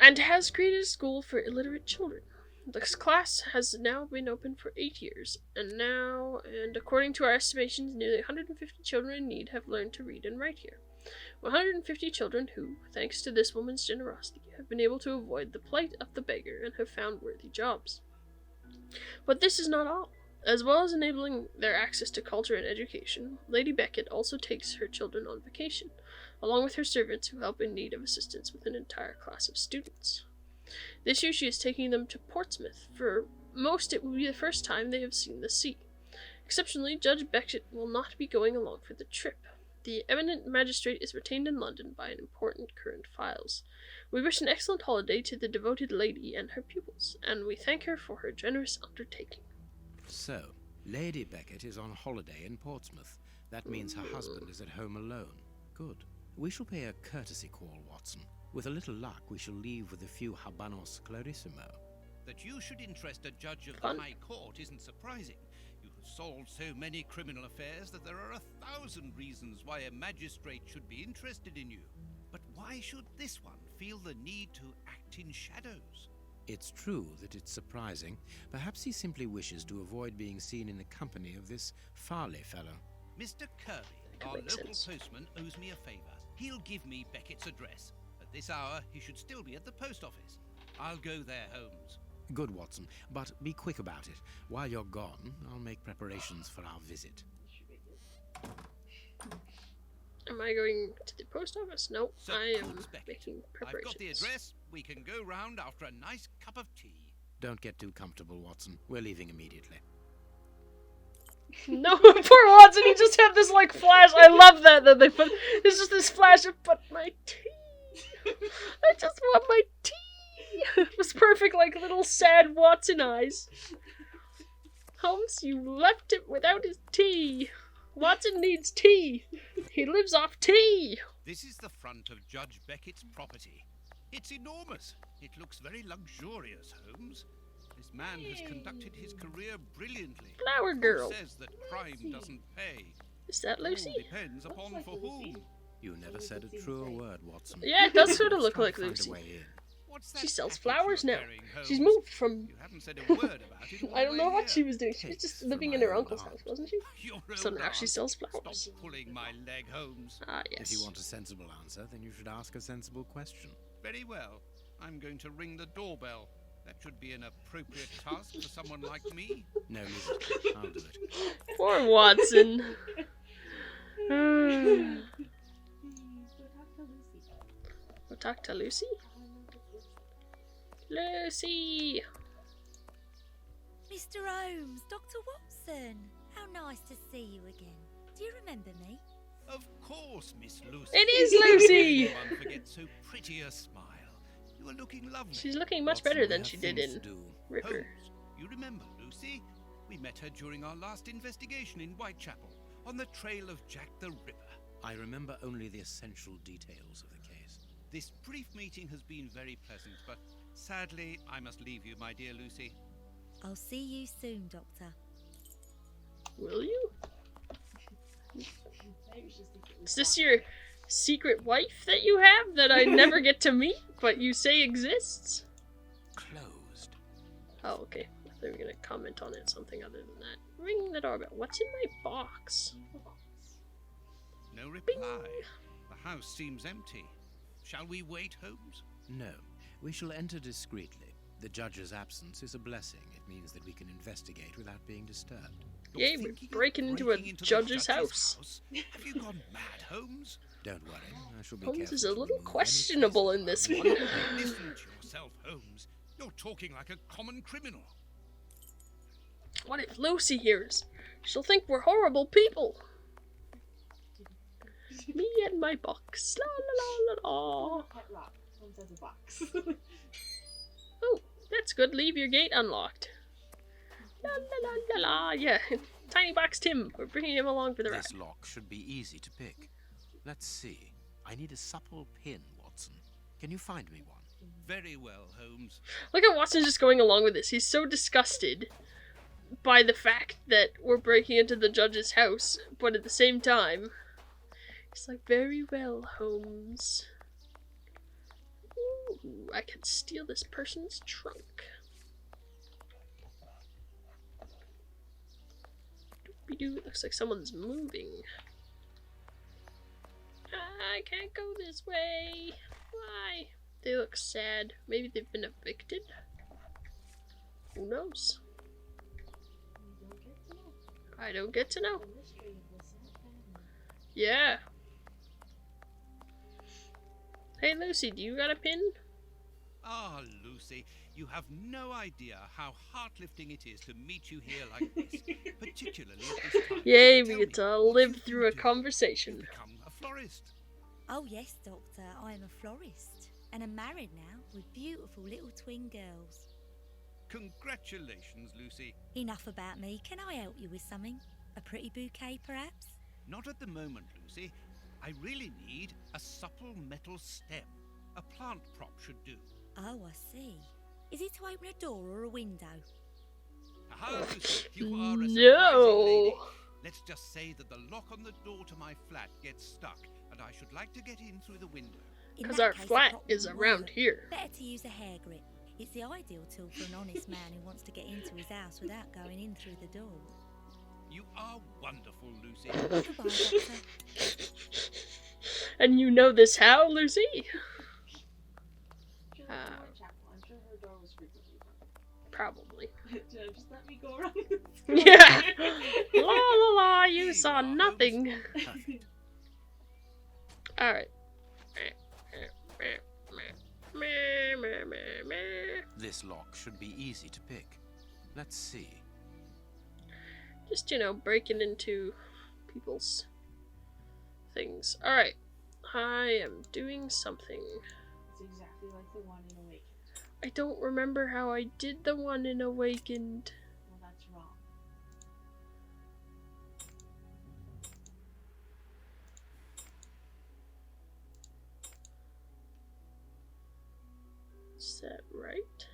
S3: And has created a school for illiterate children. This class has now been open for 8 years, and according to our estimations, nearly 150 children in need have learned to read and write here. 150 children who, thanks to this woman's generosity, have been able to avoid the plight of the beggar and have found worthy jobs. But this is not all. As well as enabling their access to culture and education, Lady Beckett also takes her children on vacation, along with her servants who help in need of assistance with an entire class of students. This year she is taking them to Portsmouth. For most, it will be the first time they have seen the sea. Exceptionally, Judge Beckett will not be going along for the trip. The eminent magistrate is retained in London by important current files. We wish an excellent holiday to the devoted lady and her pupils, and we thank her for her generous undertaking.
S2: So, Lady Beckett is on holiday in Portsmouth. That means her husband is at home alone. Good. We shall pay a courtesy call, Watson. With a little luck, we shall leave with a few habanos clarissimo.
S1: that you should interest a judge of
S3: Fun.
S1: the High Court isn't surprising. You have solved so many criminal affairs that there are 1,000 reasons why a magistrate should be interested in you. But why should this one feel the need to act in shadows?
S2: It's true that it's surprising. Perhaps he simply wishes to avoid being seen in the company of this Farley fellow.
S1: Mr. Kirby,
S3: Could
S1: our
S3: make
S1: local
S3: sense.
S1: postman, owes me a favour. He'll give me Beckett's address. At this hour, he should still be at the post office. I'll go there, Holmes.
S2: Good, Watson, but be quick about it. While you're gone, I'll make preparations for our visit.
S3: Am I going to the post office? No,
S1: Sir
S3: I am
S1: Coots Beckett.
S3: making
S1: I've
S3: preparations.
S1: got the address. We can go round after a nice cup of tea.
S2: Don't get too comfortable, Watson. We're leaving immediately.
S3: No, poor Watson, he just had this like flash. I love that they put. It's just this flash of, but my tea. I just want my tea. It was perfect, like little sad Watson eyes. Holmes, you left him without his tea. Watson needs tea. He lives off tea.
S1: This is the front of Judge Beckett's property. It's enormous. It looks very luxurious, Holmes. This man has conducted his career brilliantly.
S3: Flower girl.
S1: Who says that crime doesn't pay?
S3: Is that Lucy?
S1: All depends upon
S5: like
S1: for
S5: Lucy.
S1: whom.
S2: You never said a truer word, Watson.
S3: Yeah, it does sort of look
S2: Try to
S3: like
S2: find a
S3: Lucy.
S2: way in.
S1: What's that
S3: She sells
S1: package
S3: flowers
S1: you're
S3: now.
S1: carrying,
S3: She's
S1: Holmes?
S3: moved from.
S1: You haven't said a word about it. all
S3: I don't
S1: the
S3: know
S1: way
S3: what she
S1: here.
S3: was doing. She was
S2: Cakes
S3: just
S2: from
S3: living
S2: my
S3: in her
S2: own
S3: uncle's
S2: aunt.
S3: house, wasn't she?
S1: Your
S3: So
S1: own
S3: now she
S1: aunt.
S3: sells flowers.
S1: Stop pulling my leg, Holmes.
S3: Ah, yes.
S2: If you want a sensible answer, then you should ask a sensible question.
S1: Very well. I'm going to ring the doorbell. That should be an appropriate task for someone like me.
S2: No, leave it. I'll do it.
S3: Poor Watson. We'll talk to Lucy. Lucy!
S6: Mr. Holmes, Dr. Watson. How nice to see you again. Do you remember me?
S1: Of course, Miss Lucy.
S3: It is Lucy!
S1: Anyone forgets so pretty a smile. You are looking lovely.
S3: She's looking much
S2: Watson,
S3: better
S2: we
S3: than
S2: have
S3: she did
S2: things
S3: in
S2: to do.
S3: Ripper.
S1: Holmes, you remember Lucy? We met her during our last investigation in Whitechapel, on the trail of Jack the Ripper.
S2: I remember only the essential details of the case.
S1: This brief meeting has been very pleasant, but sadly, I must leave you, my dear Lucy.
S6: I'll see you soon, Doctor.
S3: Will you?
S5: I was just thinking it was
S3: Is this
S5: fun.
S3: your secret wife that you have that I never get to meet, but you say exists?
S2: Closed.
S3: Oh, okay. I thought we were gonna comment on it, something other than that. Ring the doorbell. What's in my box?
S1: No reply. The house seems empty. Shall we wait, Holmes?
S2: No, we shall enter discreetly. The judge's absence is a blessing. It means that we can investigate without being disturbed.
S1: You're
S3: Yay, we're
S1: thinking of
S3: breaking into a
S1: breaking into the
S3: judge's house.
S1: Have you gone mad, Holmes?
S2: Don't worry, I shall be
S3: Holmes
S2: careful
S3: is a
S2: to
S3: little
S2: remove any
S3: questionable in
S2: traces
S3: this
S2: of
S3: one.
S2: our
S1: Listen to yourself, Holmes. You're talking like a common criminal.
S3: What if Lucy hears? She'll think we're horrible people. Me and my box. La la la la la.
S5: Pet rock. Someone says a box.
S3: Oh, that's good. Leave your gate unlocked. La la la la la. Yeah, Tiny Box Tim. We're bringing him along for the ride.
S2: This lock should be easy to pick. Let's see. I need a supple pin, Watson. Can you find me one?
S1: Very well, Holmes.
S3: Look at Watson just going along with this. He's so disgusted by the fact that we're breaking into the judge's house, but at the same time, he's like, very well, Holmes. Ooh, I could steal this person's trunk. Doopy-doo, it looks like someone's moving. I can't go this way. Why? They look sad. Maybe they've been evicted? Who knows? I don't get to know.
S5: The mystery of the sad family.
S3: Yeah. Hey Lucy, do you got a pin?
S1: Ah, Lucy, you have no idea how heart-lifting it is to meet you here like this, particularly at this time.
S3: Yay, we
S1: Tell
S3: get
S1: me,
S3: to
S1: what
S3: live
S1: you
S3: through a
S1: do?
S3: conversation.
S1: You've become a florist.
S6: Oh yes, Doctor, I am a florist. And I'm married now with beautiful little twin girls.
S1: Congratulations, Lucy.
S6: Enough about me. Can I help you with something? A pretty bouquet, perhaps?
S1: Not at the moment, Lucy. I really need a supple metal stem. A plant prop should do.
S6: Oh, I see. Is it to open a door or a window?
S1: Aha, Lucy, you are a surprising
S3: No.
S1: lady. Let's just say that the lock on the door to my flat gets stuck, and I should like to get in through the window.
S6: In
S3: 'Cause
S6: that
S3: our
S6: case, the
S3: flat
S6: prop
S3: is
S6: wouldn't
S3: around
S6: work.
S3: here.
S6: Better to use a hair grip. It's the ideal tool for an honest man who wants to get into his house without going in through the door.
S1: You are wonderful, Lucy.
S6: Goodbye, Doctor.
S3: And you know this how, Lucy?
S5: She lives in Whitechapel. I'm sure her door was frequently open.
S3: Probably.
S5: Just let me go around.
S3: Yeah. La la la, you
S1: Here
S3: saw
S1: you are, Holmes.
S3: nothing.
S2: Perfect.
S3: Alright.
S2: This lock should be easy to pick. Let's see.
S3: Just, you know, breaking into people's things. Alright. I am doing something.
S5: It's exactly like the one in Awakened.
S3: I don't remember how I did the one in Awakened.
S5: Well, that's wrong.
S3: Is that right?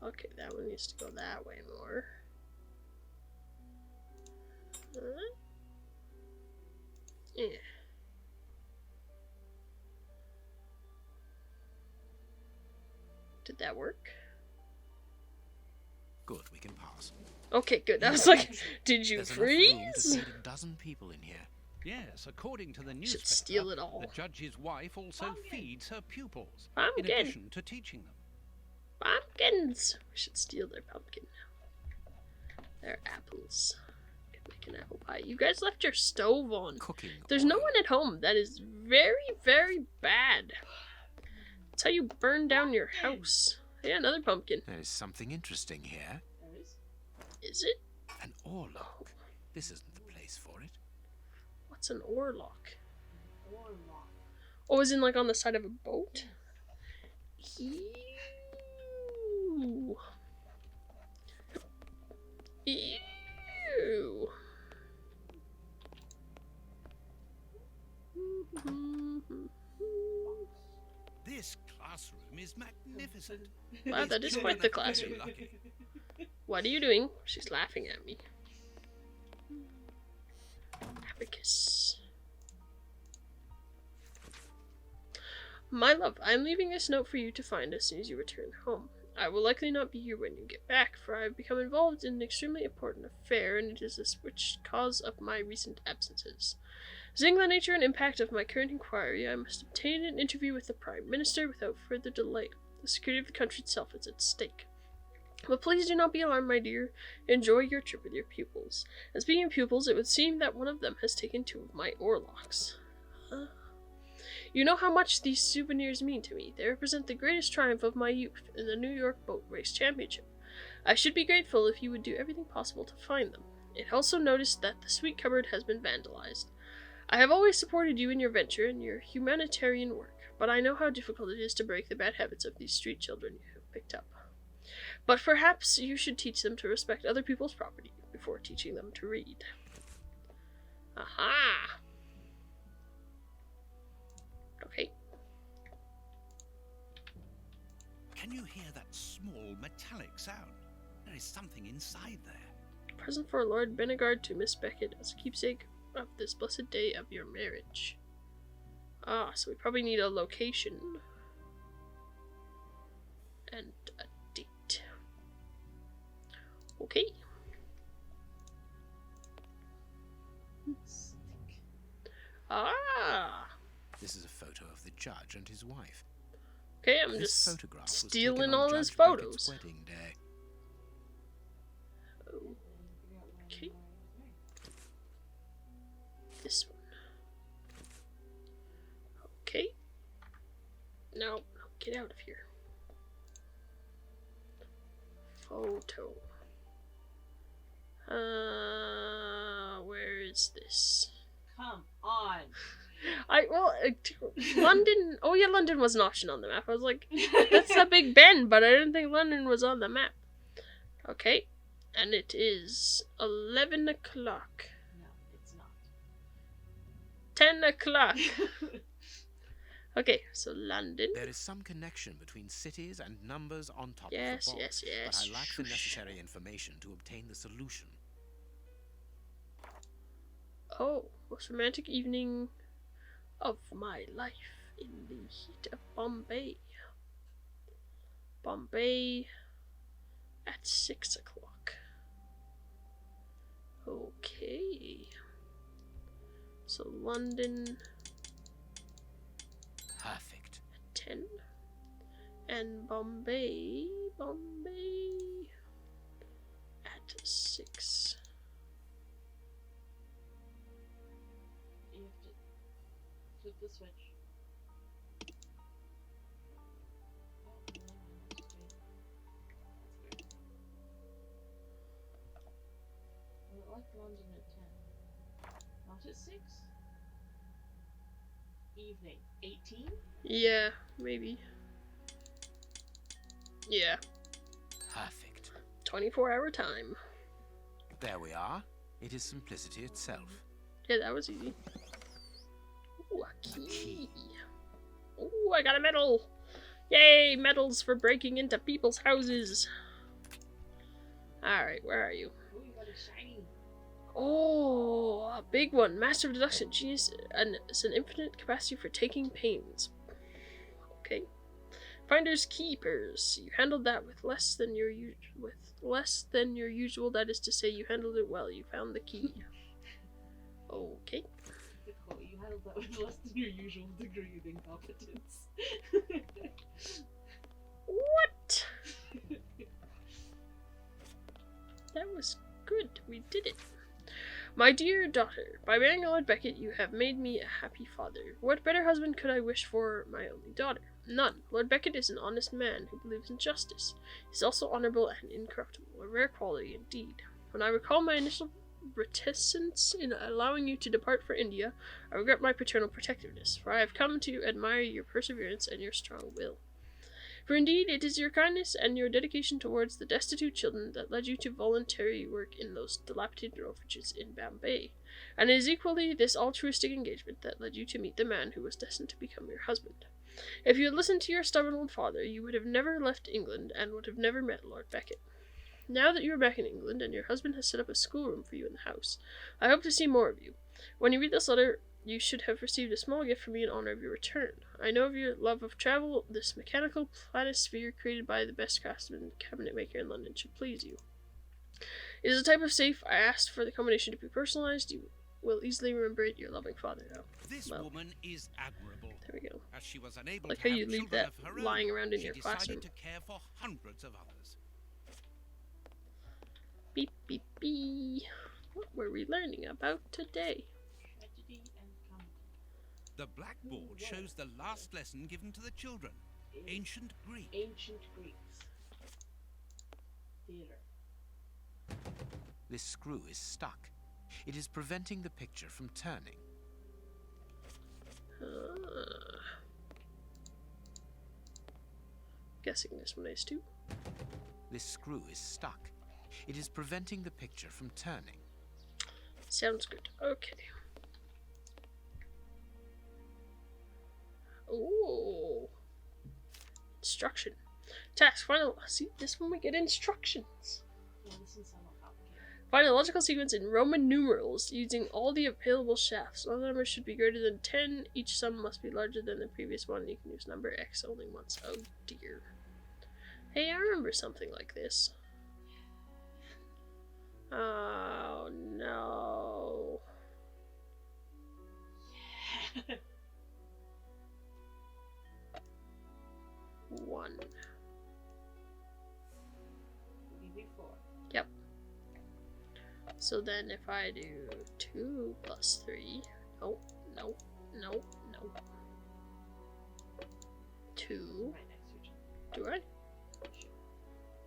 S5: No.
S3: Okay, that one needs to go that way more. Yeah. Did that work?
S2: Good, we can pass.
S3: Okay, good. I was like, did you
S2: There's enough room to
S3: freeze?
S2: feed a dozen people in here.
S1: Yes, according to the newspaper,
S3: Should steal it all.
S1: the judge's wife also
S5: Pumpkin.
S1: feeds her pupils, in
S3: Pumpkin.
S1: addition to teaching them.
S3: Pumpkins! We should steal their pumpkin. Their apples. Can make an apple pie. You guys left your stove on.
S2: Cooking
S3: There's no
S2: oil.
S3: one at home. That is very, very bad. That's how you burn down your house. Yeah, another pumpkin.
S2: There is something interesting here.
S5: There is.
S3: Is it?
S2: An oarlock. This isn't the place for it.
S3: What's an oarlock?
S5: Or lock.
S3: Oh, is in like on the side of a boat? Ew. Ew.
S1: This classroom is magnificent.
S3: Wow, that is
S1: These
S3: quite the
S1: children are very
S3: classroom.
S1: lucky.
S3: What are you doing? She's laughing at me. Abacus. My love, I am leaving this note for you to find as soon as you return home. I will likely not be here when you get back, for I have become involved in an extremely important affair, and it is the which cause of my recent absences. Seeing the nature and impact of my current inquiry, I must obtain an interview with the Prime Minister without further delay. The security of the country itself is at stake. But please do not be alarmed, my dear. Enjoy your trip with your pupils. And speaking of pupils, it would seem that one of them has taken 2 of my oarlocks. You know how much these souvenirs mean to me. They represent the greatest triumph of my youth in the New York Boat Race Championship. I should be grateful if you would do everything possible to find them. It also noticed that the sweet cupboard has been vandalized. I have always supported you in your venture and your humanitarian work, but I know how difficult it is to break the bad habits of these street children you have picked up. But perhaps you should teach them to respect other people's property before teaching them to read. Aha! Okay.
S1: Can you hear that small metallic sound? There is something inside there.
S3: Present for Lord Benegard to Miss Beckett as a keepsake of this blessed day of your marriage. Ah, so we probably need a location. And a date. Okay. Ah!
S2: This is a photo of the judge and his wife.
S3: Okay, I'm
S2: This
S3: just
S2: photograph was
S3: stealing
S2: taken on
S3: all his
S2: Judge Beckett's
S3: photos.
S2: wedding day.
S3: Okay. This one. Okay. Now, get out of here. Photo. Where is this?
S5: Come on.
S3: London. Oh yeah, London was an option on the map. I was like, that's a Big Ben, but I didn't think London was on the map. Okay, and it is 11 o'clock.
S5: No, it's not.
S3: 10 o'clock. Okay, so London.
S2: There is some connection between cities and numbers on top
S3: Yes,
S2: of the box,
S3: yes, yes.
S2: but I lack the necessary information to obtain the solution.
S3: Oh, most romantic evening of my life in the heat of Bombay. Bombay at 6 o'clock. Okay. So London
S2: Perfect.
S3: at 10. And Bombay at 6.
S5: You have to flip the switch. Oh, no, just wait. That's weird. Well, it liked London at 10. Not at 6? Evening. 18?
S3: Yeah, maybe. Yeah,
S2: Perfect.
S3: 24-hour time.
S2: There we are. It is simplicity itself.
S3: Yeah, that was easy. Ooh, a key. Ooh, I got a medal. Yay, medals for breaking into people's houses. Alright, where are you?
S5: Oh, you got a shiny.
S3: Oh, a big one. Master of deduction, genius, and it's an infinite capacity for taking pains. Okay. Finders keepers. You handled that with less than your usual. That is to say, you handled it well. You found the key. Okay.
S5: Nicole, you handled that with less than your usual degree of incompetence.
S3: What? That was good. We did it. My dear daughter, by marrying Lord Beckett, you have made me a happy father. What better husband could I wish for my only daughter? None. Lord Beckett is an honest man who believes in justice. He is also honorable and incorruptible, a rare quality indeed. When I recall my initial reticence in allowing you to depart for India, I regret my paternal protectiveness, for I have come to admire your perseverance and your strong will. For indeed, it is your kindness and your dedication towards the destitute children that led you to voluntary work in those dilapidated orphanages in Bombay, and it is equally this altruistic engagement that led you to meet the man who was destined to become your husband. If you had listened to your stubborn old father, you would have never left England and would have never met Lord Beckett. Now that you are back in England and your husband has set up a schoolroom for you in the house, I hope to see more of you. When you read this letter, You should have received a small gift from me in honor of your return. I know of your love of travel. This mechanical planisphere created by the best craftsman cabinet maker in London should please you. It is a type of safe. I asked for the combination to be personalized. You will easily remember it. Your loving father now.
S1: This woman is admirable.
S3: There we go.
S1: As she was unable
S3: Like
S1: to
S3: how
S1: have
S3: you leave
S1: children
S3: that
S1: of her
S3: lying
S1: own,
S3: around in
S1: she
S3: your
S1: decided
S3: classroom.
S1: to care for hundreds of others.
S3: Beep, beep, beep. What were we learning about today?
S5: Tragedy and comedy.
S1: The blackboard shows the last lesson given to the children. Ancient Greek.
S5: Ancient Greeks. Theater.
S2: This screw is stuck. It is preventing the picture from turning.
S3: Guessing this one is too.
S2: This screw is stuck. It is preventing the picture from turning.
S3: Sounds good. Okay. Oh. Instruction. Task final. See, this one we get instructions.
S5: Yeah, this one's somewhat complicated.
S3: Find a logical sequence in Roman numerals using all the available shafts. All numbers should be greater than 10. Each sum must be larger than the previous one. You can use number X only once. Oh dear. Hey, I remember something like this. Oh no.
S5: Yeah.
S3: 1.
S5: BB4.
S3: Yep. So then if I do 2 plus 3, no, no, no, no. 2,
S5: Right next to each
S3: do I?
S5: other.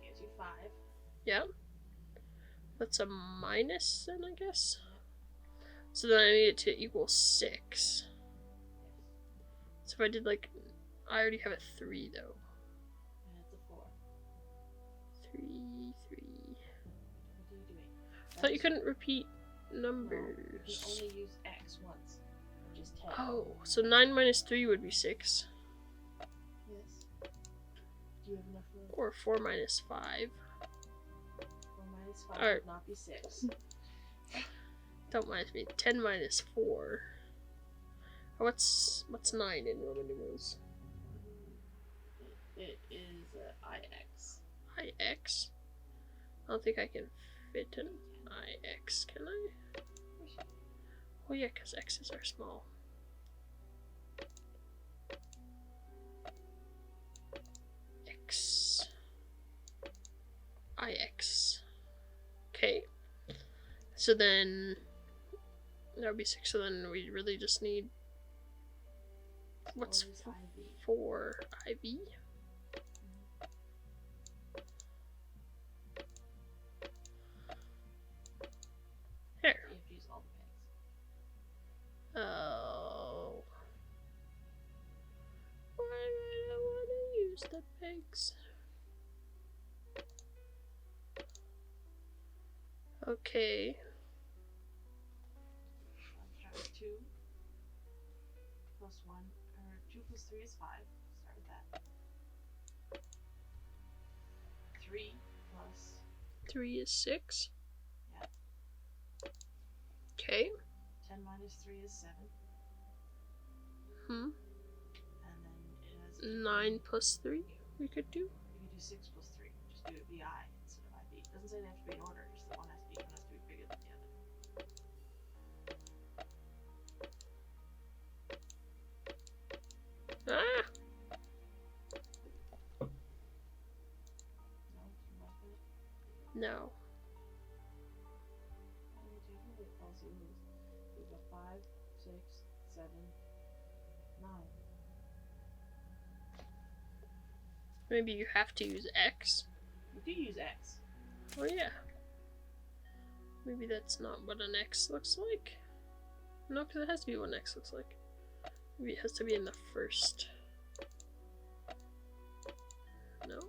S5: Gives you 5.
S3: Yeah. That's a minus then, I guess. So then I need it to equal 6. So if I did like, I already have a 3 though.
S5: And it's a 4.
S3: 3, 3.
S5: What are you doing?
S3: I thought you couldn't repeat
S5: No,
S3: numbers.
S5: you can only use X once, which is 10.
S3: Oh, so 9 minus 3 would be 6.
S5: Yes. Do you have enough room?
S3: Or 4 minus 5.
S5: 4 minus 5
S3: Alright.
S5: would not be 6.
S3: Don't mind me. 10 minus 4. What's 9 in Roman numerals?
S5: It is IX.
S3: IX? I don't think I can fit an IX, can I? Oh yeah, because X's are small. X. IX. Okay. So then that would be 6, so then we really just need what's
S5: Or is IV?
S3: 4 IV? There.
S5: You have to use all the pegs.
S3: Oh. Why do I want to use the pegs? Okay.
S5: I'll start with 2 plus 1, or 2 plus 3 is 5. Start with that. 3 plus
S3: 3 is 6.
S5: Yeah.
S3: Okay.
S5: 10 minus 3 is 7.
S3: Hmm.
S5: And then it has
S3: 9 plus 3 we could do.
S5: You can do 6 plus 3. Just do it VI instead of IV. It doesn't say they have to be in order, just that one has to be bigger than the other.
S3: Ah!
S5: No? You like it?
S3: No.
S5: How many do you have? Wait, I'll see who's. We've got 5, 6, 7, 9.
S3: Maybe you have to use X.
S5: You do use X.
S3: Oh yeah. Maybe that's not what an X looks like. No, because it has to be what an X looks like. Maybe it has to be in the first. No?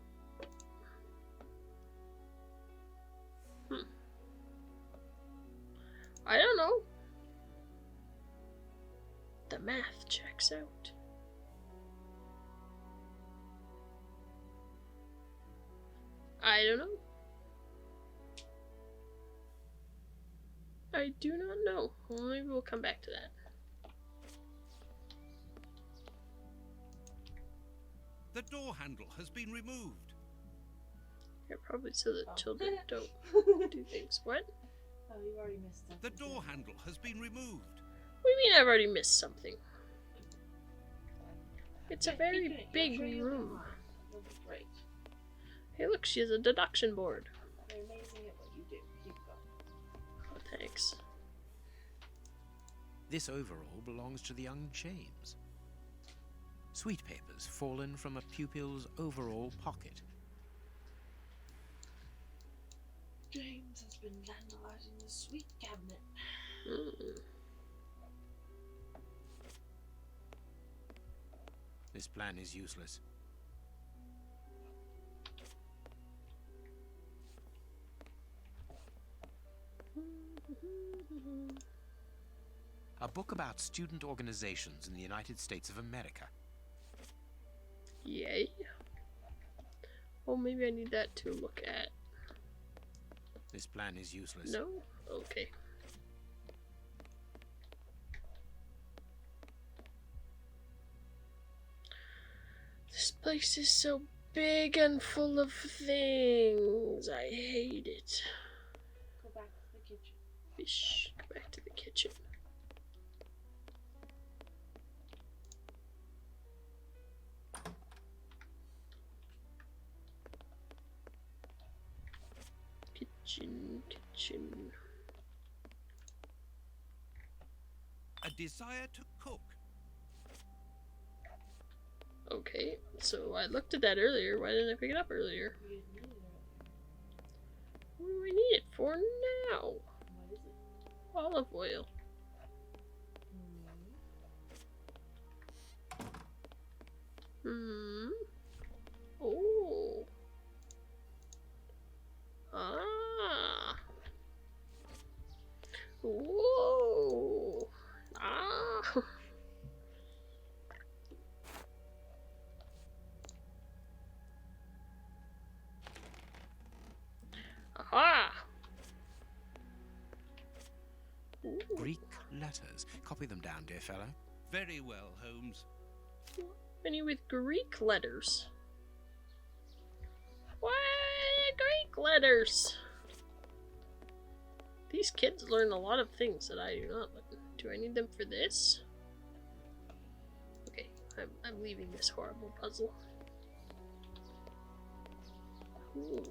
S3: I don't know. The math checks out. I don't know. I do not know. Well, maybe we'll come back to that.
S1: The door handle has been removed.
S3: Yeah, probably so that children don't do things. What?
S5: Oh, you've already missed something.
S1: The door handle has been removed.
S3: What do you mean I've already missed something? It's a
S5: Keep
S3: very
S5: doing it.
S3: big
S5: You'll show you
S3: room.
S5: more. You'll be great.
S3: Hey, look, she has a deduction board.
S5: You're amazing at what you do. Keep going.
S3: Oh, thanks.
S2: This overall belongs to the young James. Sweet papers fallen from a pupil's overall pocket.
S5: James has been vandalizing the sweet cabinet.
S3: Mm.
S2: This plan is useless. A book about student organizations in the United States of America.
S3: Yay. Oh, maybe I need that to look at.
S2: This plan is useless.
S3: No? Okay. This place is so big and full of things. I hate it.
S5: Go back to the kitchen.
S3: Bish, go back to the kitchen. Kitchen.
S1: A desire to cook.
S3: Okay, so I looked at that earlier. Why didn't I pick it up earlier?
S5: You didn't need it earlier.
S3: What do I need it for now?
S5: What is it?
S3: Olive oil. Hmm. Oh. Ah. Whoa. Ah. Aha. Ooh.
S2: Greek letters. Copy them down, dear fellow.
S1: Very well, Holmes.
S3: Any with Greek letters? What? Greek letters? These kids learn a lot of things that I do not. Do I need them for this? Okay, I'm leaving this horrible puzzle. Ooh.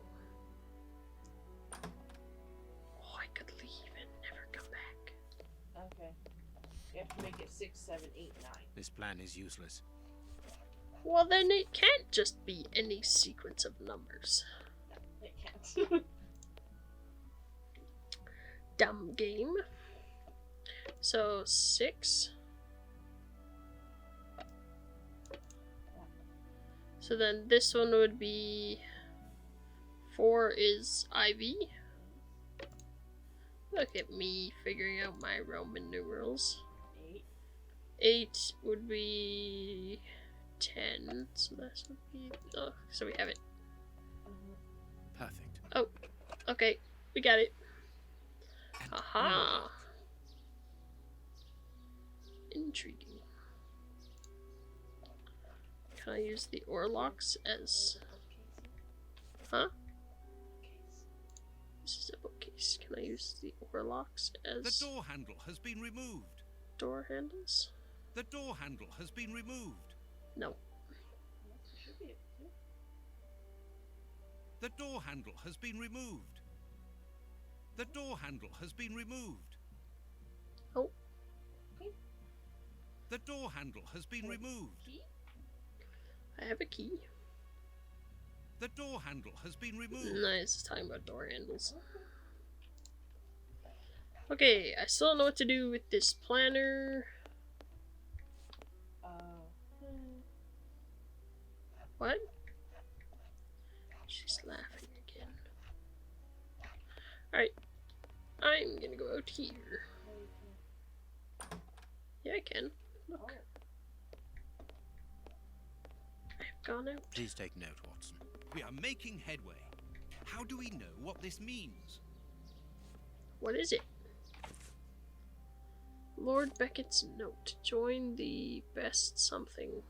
S3: Oh, I could leave and never come back.
S5: Okay. You have to make it 6, 7, 8, 9.
S2: This plan is useless.
S3: Well, then it can't just be any sequence of numbers.
S5: It can't.
S3: Dumb game. So 6. So then this one would be 4 is Ivy. Look at me figuring out my Roman numerals.
S5: 8.
S3: 8 would be 10. So this would be. Oh, so we have it.
S2: Perfect.
S3: Oh, okay, we got it.
S2: And
S3: Aha. Intriguing. Can I use the Orlocks as... Huh? This is a bookcase. Can I use the Orlocks
S1: The
S3: as
S1: door handle has been removed.
S3: door handles?
S1: The door handle has been removed.
S3: No.
S5: Should be able to.
S1: The door handle has been removed. The door handle has been removed.
S3: Oh.
S5: Okay.
S1: The door handle has been removed.
S5: Key?
S3: I have a key.
S1: The door handle has been removed.
S3: Nice, it's talking about door handles. Okay, I still don't know what to do with this planner. What? She's laughing again. Alright. I'm gonna go out here.
S5: No, you can't.
S3: Yeah, I can. Look,
S5: Oh.
S3: I've gone out.
S2: Please take note, Watson.
S1: We are making headway. How do we know what this means?
S3: What is it? Lord Beckett's note. Join the best something.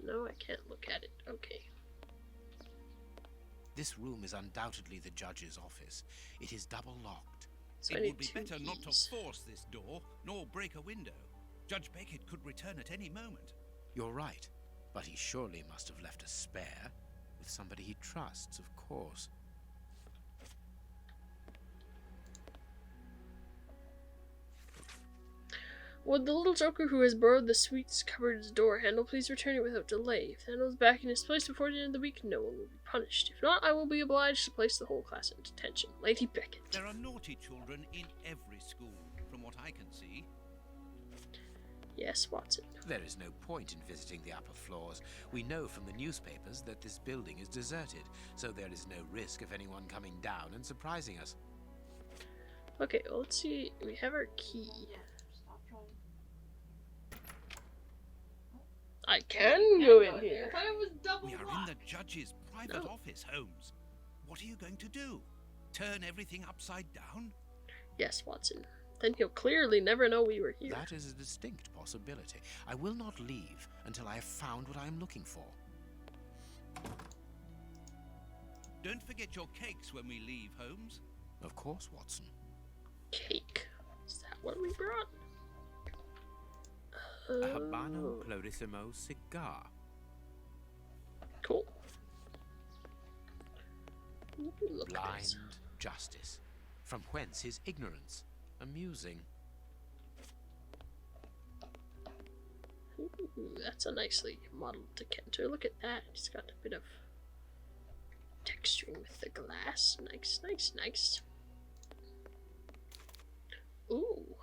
S3: No, I can't look at it. Okay.
S2: This room is undoubtedly the judge's office. It is double locked.
S3: So I
S1: It
S3: need
S1: would be
S3: 2
S1: better not to
S3: keys.
S1: force this door, nor break a window. Judge Beckett could return at any moment.
S2: You're right, but he surely must have left a spare. With somebody he trusts, of course.
S3: Would the little joker who has borrowed the sweets cupboard's door handle please return it without delay? If the handle is back in its place before the end of the week, no one will be punished. If not, I will be obliged to place the whole class in detention. Lady Beckett.
S1: There are naughty children in every school, from what I can see.
S3: Yes, Watson.
S2: There is no point in visiting the upper floors. We know from the newspapers that this building is deserted, so there is no risk of anyone coming down and surprising us.
S3: Okay, well, let's see. We have our key.
S5: Yeah, stop trying.
S3: I can go in
S5: I
S3: here.
S5: thought it was double
S1: We are in
S5: locked.
S1: the judge's private
S3: No.
S1: office, Holmes. What are you going to do? Turn everything upside down?
S3: Yes, Watson. Then he'll clearly never know we were here.
S2: That is a distinct possibility. I will not leave until I have found what I am looking for.
S1: Don't forget your cakes when we leave, Holmes.
S2: Of course, Watson.
S3: Cake. Is that what we brought?
S2: A Habano Clarissimo cigar.
S3: Cool. Ooh, look at
S2: Blind
S3: this.
S2: justice. From whence his ignorance? Amusing.
S3: Ooh, that's a nicely modeled decanter. Look at that. It's got a bit of texturing with the glass. Nice, nice, nice. Ooh.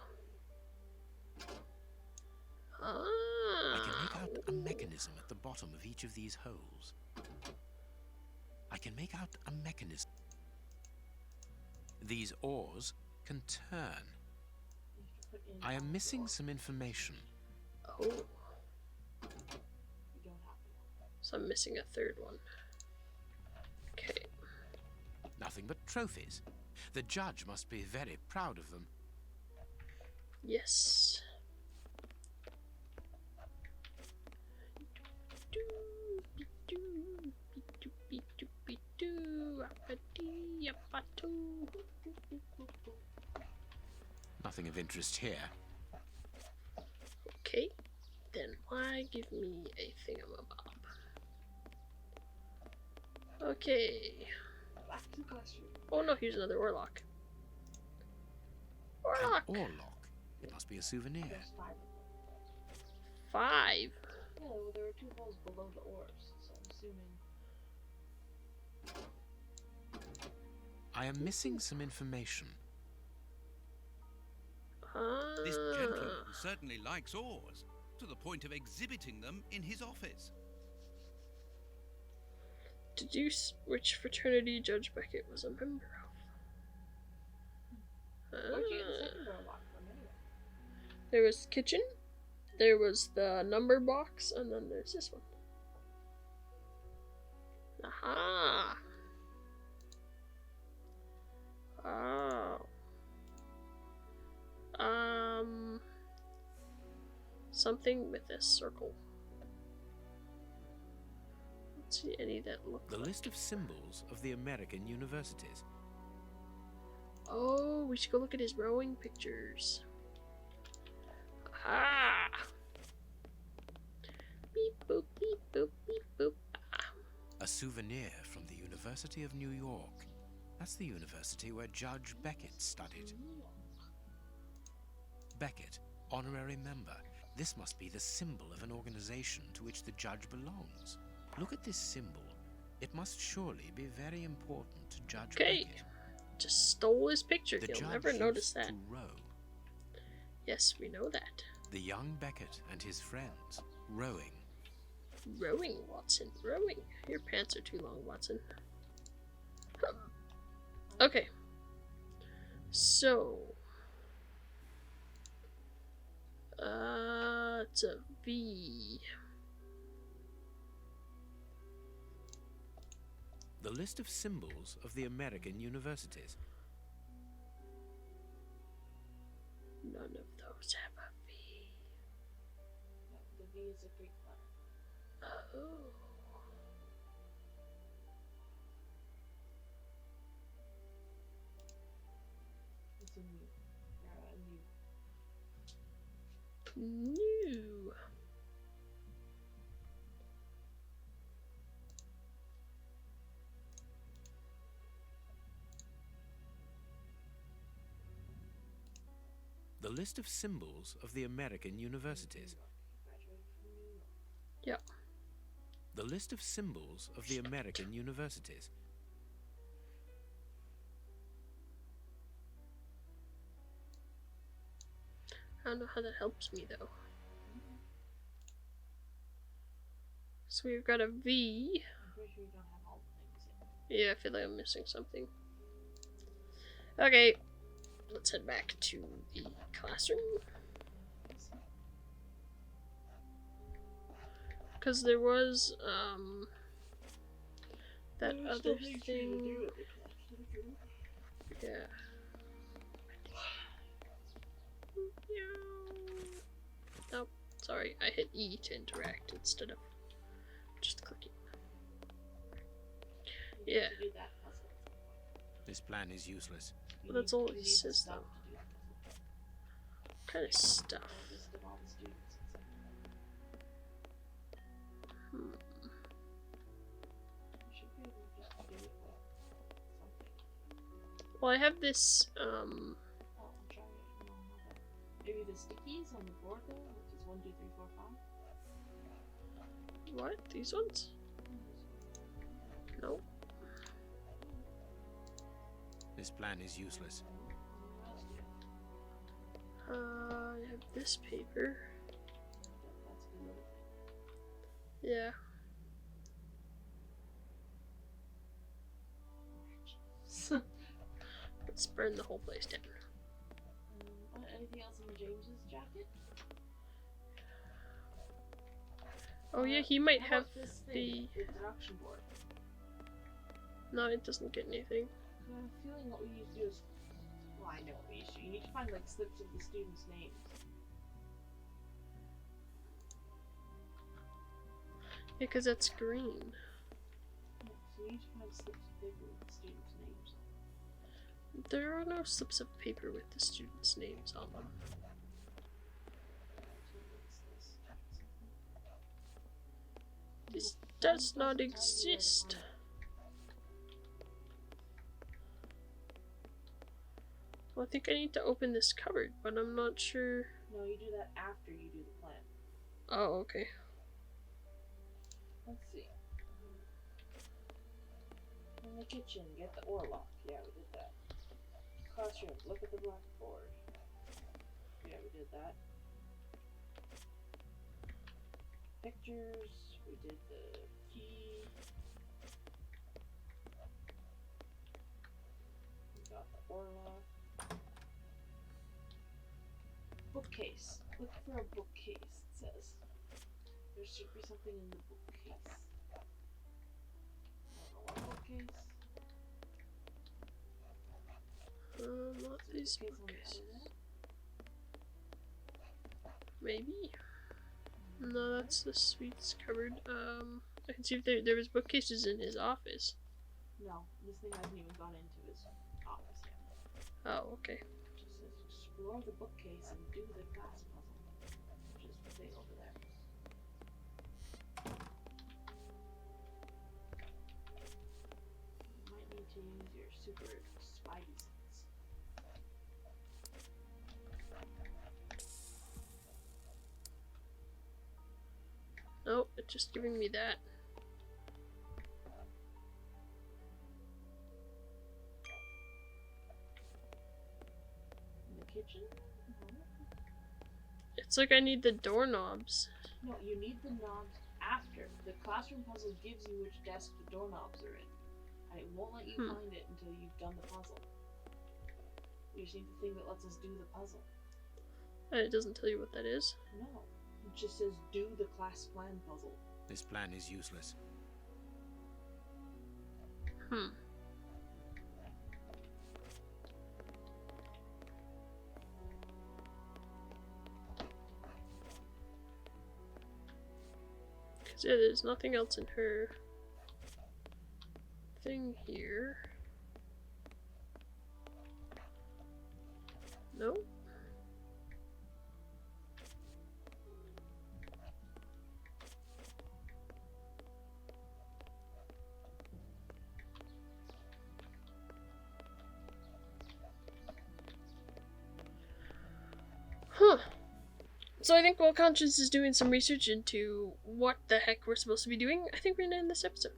S2: I can make
S3: Ah.
S2: out a mechanism at the bottom of each of these holes. I can make out a mechanism. These oars can turn.
S5: You have to put in
S2: I am missing
S5: door.
S2: some information.
S3: Oh.
S5: You don't have to.
S3: So I'm missing a third one. Okay.
S2: Nothing but trophies. The judge must be very proud of them.
S3: Yes.
S2: Nothing of interest here.
S3: Okay, then why give me a thingamabob? Okay.
S5: Back to the classroom.
S3: Oh no, here's another Warlock.
S2: An
S3: Warlock!
S2: oar lock. It must be a souvenir.
S5: There's 5 of them.
S3: 5.
S5: Yeah, well, there were 2 holes below the oars, so I'm assuming.
S2: I am missing some information.
S1: This gentleman
S3: Ah.
S1: certainly likes oars, to the point of exhibiting them in his office.
S3: Deduce which fraternity Judge Beckett was a member of.
S5: Where'd you get the
S3: Ah.
S5: second door lock from anyway?
S3: There was kitchen, there was the number box, and then there's this one. Aha! Oh. Something with this circle. Let's see any that look
S2: The
S3: like.
S2: list of symbols of the American universities.
S3: Oh, we should go look at his rowing pictures. Aha! Beep boop, beep boop, beep boop. Ah.
S2: A souvenir from the University of New York. That's the university where Judge Beckett studied. Beckett, honorary member. This must be the symbol of an organization to which the judge belongs. Look at this symbol. It must surely be very important to Judge
S3: Okay.
S2: Beckett.
S3: Just stole his picture.
S2: The
S3: He'll
S2: judge
S3: never notice
S2: used
S3: that.
S2: to row.
S3: Yes, we know that.
S2: The young Beckett and his friends rowing.
S3: Rowing, Watson. Rowing. Your pants are too long, Watson. Okay. So. It's a V.
S2: The list of symbols of the American universities.
S3: None of those have a V.
S5: No, the V is a Greek letter.
S3: Oh.
S5: It's a new.
S3: New.
S2: The list of symbols of the American universities.
S5: Graduated from New York.
S3: Yep.
S2: The list of symbols of the American universities.
S3: I don't know how that helps me though. So we've got a V.
S5: I'm pretty sure you don't have all the things yet.
S3: Yeah, I feel like I'm missing something. Okay, let's head back to the classroom. Because there was, that
S5: There's
S3: other
S5: still things for you to
S3: thing.
S5: do at the classroom.
S3: Yeah. Nope, sorry, I hit E to interact instead of just clicking.
S5: You need
S3: Yeah.
S5: to do that puzzle.
S2: This plan is useless.
S5: You
S3: Well, that's
S5: need-
S3: all
S5: you
S3: it
S5: need the
S3: says,
S5: stuff
S3: though.
S5: to do the puzzle.
S3: What kind of stuff?
S5: A list of all the students, etc.
S3: Hmm.
S5: You should be able to just do it with something.
S3: Well, I have this,
S5: Oh, I'm trying it. No, not that. Maybe the stickies on the board there, which is 1, 2, 3, 4, 5.
S3: what? These ones? Nope.
S2: This plan is useless.
S5: What else do you have?
S3: I have this paper.
S5: That's a good little thing.
S3: Yeah. Let's burn the whole place down.
S5: Anything else in James's jacket?
S3: Oh yeah, he might
S5: How
S3: have
S5: about this
S3: the...
S5: thing, the deduction board.
S3: No, it doesn't get anything.
S5: I have a feeling what we need to do is, well, I know what we need to do. You need to find like slips of the students' names.
S3: Yeah, because that's green.
S5: Yeah, so you need to find slips of paper with the students' names.
S3: There are no slips of paper with the students' names on them.
S5: So what's this?
S3: This does not exist. Well, I think I need to open this cupboard, but I'm not sure.
S5: No, you do that after you do the plan.
S3: Oh, okay.
S5: Let's see. In the kitchen, get the Orlock. Yeah, we did that. Classroom, look at the blackboard. Yeah, we did that. Pictures, we did the key. We got the Orlock. Bookcase. Look for a bookcase, it says. There should be something in the bookcase. I don't know what bookcase.
S3: Not these
S5: Bookcase on the
S3: bookcases.
S5: other wall?
S3: Maybe? No, that's the sweets cupboard. I can see if there was bookcases in his office.
S5: No, this thing hasn't even gone into his office yet.
S3: Oh, okay.
S5: It just says explore the bookcase and do the class puzzle, which is the thing over there. You might need to use your super spidey sense.
S3: Nope, it's just giving me that.
S5: In the kitchen?
S3: It's like I need the doorknobs.
S5: No, you need the knobs after. The classroom puzzle gives you which desk the doorknobs are in. And it won't let you find it until you've done the puzzle. You just need the thing that lets us do the puzzle.
S3: And it doesn't tell you what that is.
S5: No. It just says do the class plan puzzle.
S2: This plan is useless.
S3: Hmm. Because yeah, there's nothing else in her thing here. No? Huh. So I think while Conscience is doing some research into what the heck we're supposed to be doing, I think we're gonna end this episode.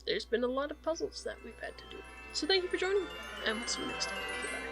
S3: There's been a lot of puzzles that we've had to do. So thank you for joining me, and we'll see you next time. Goodbye.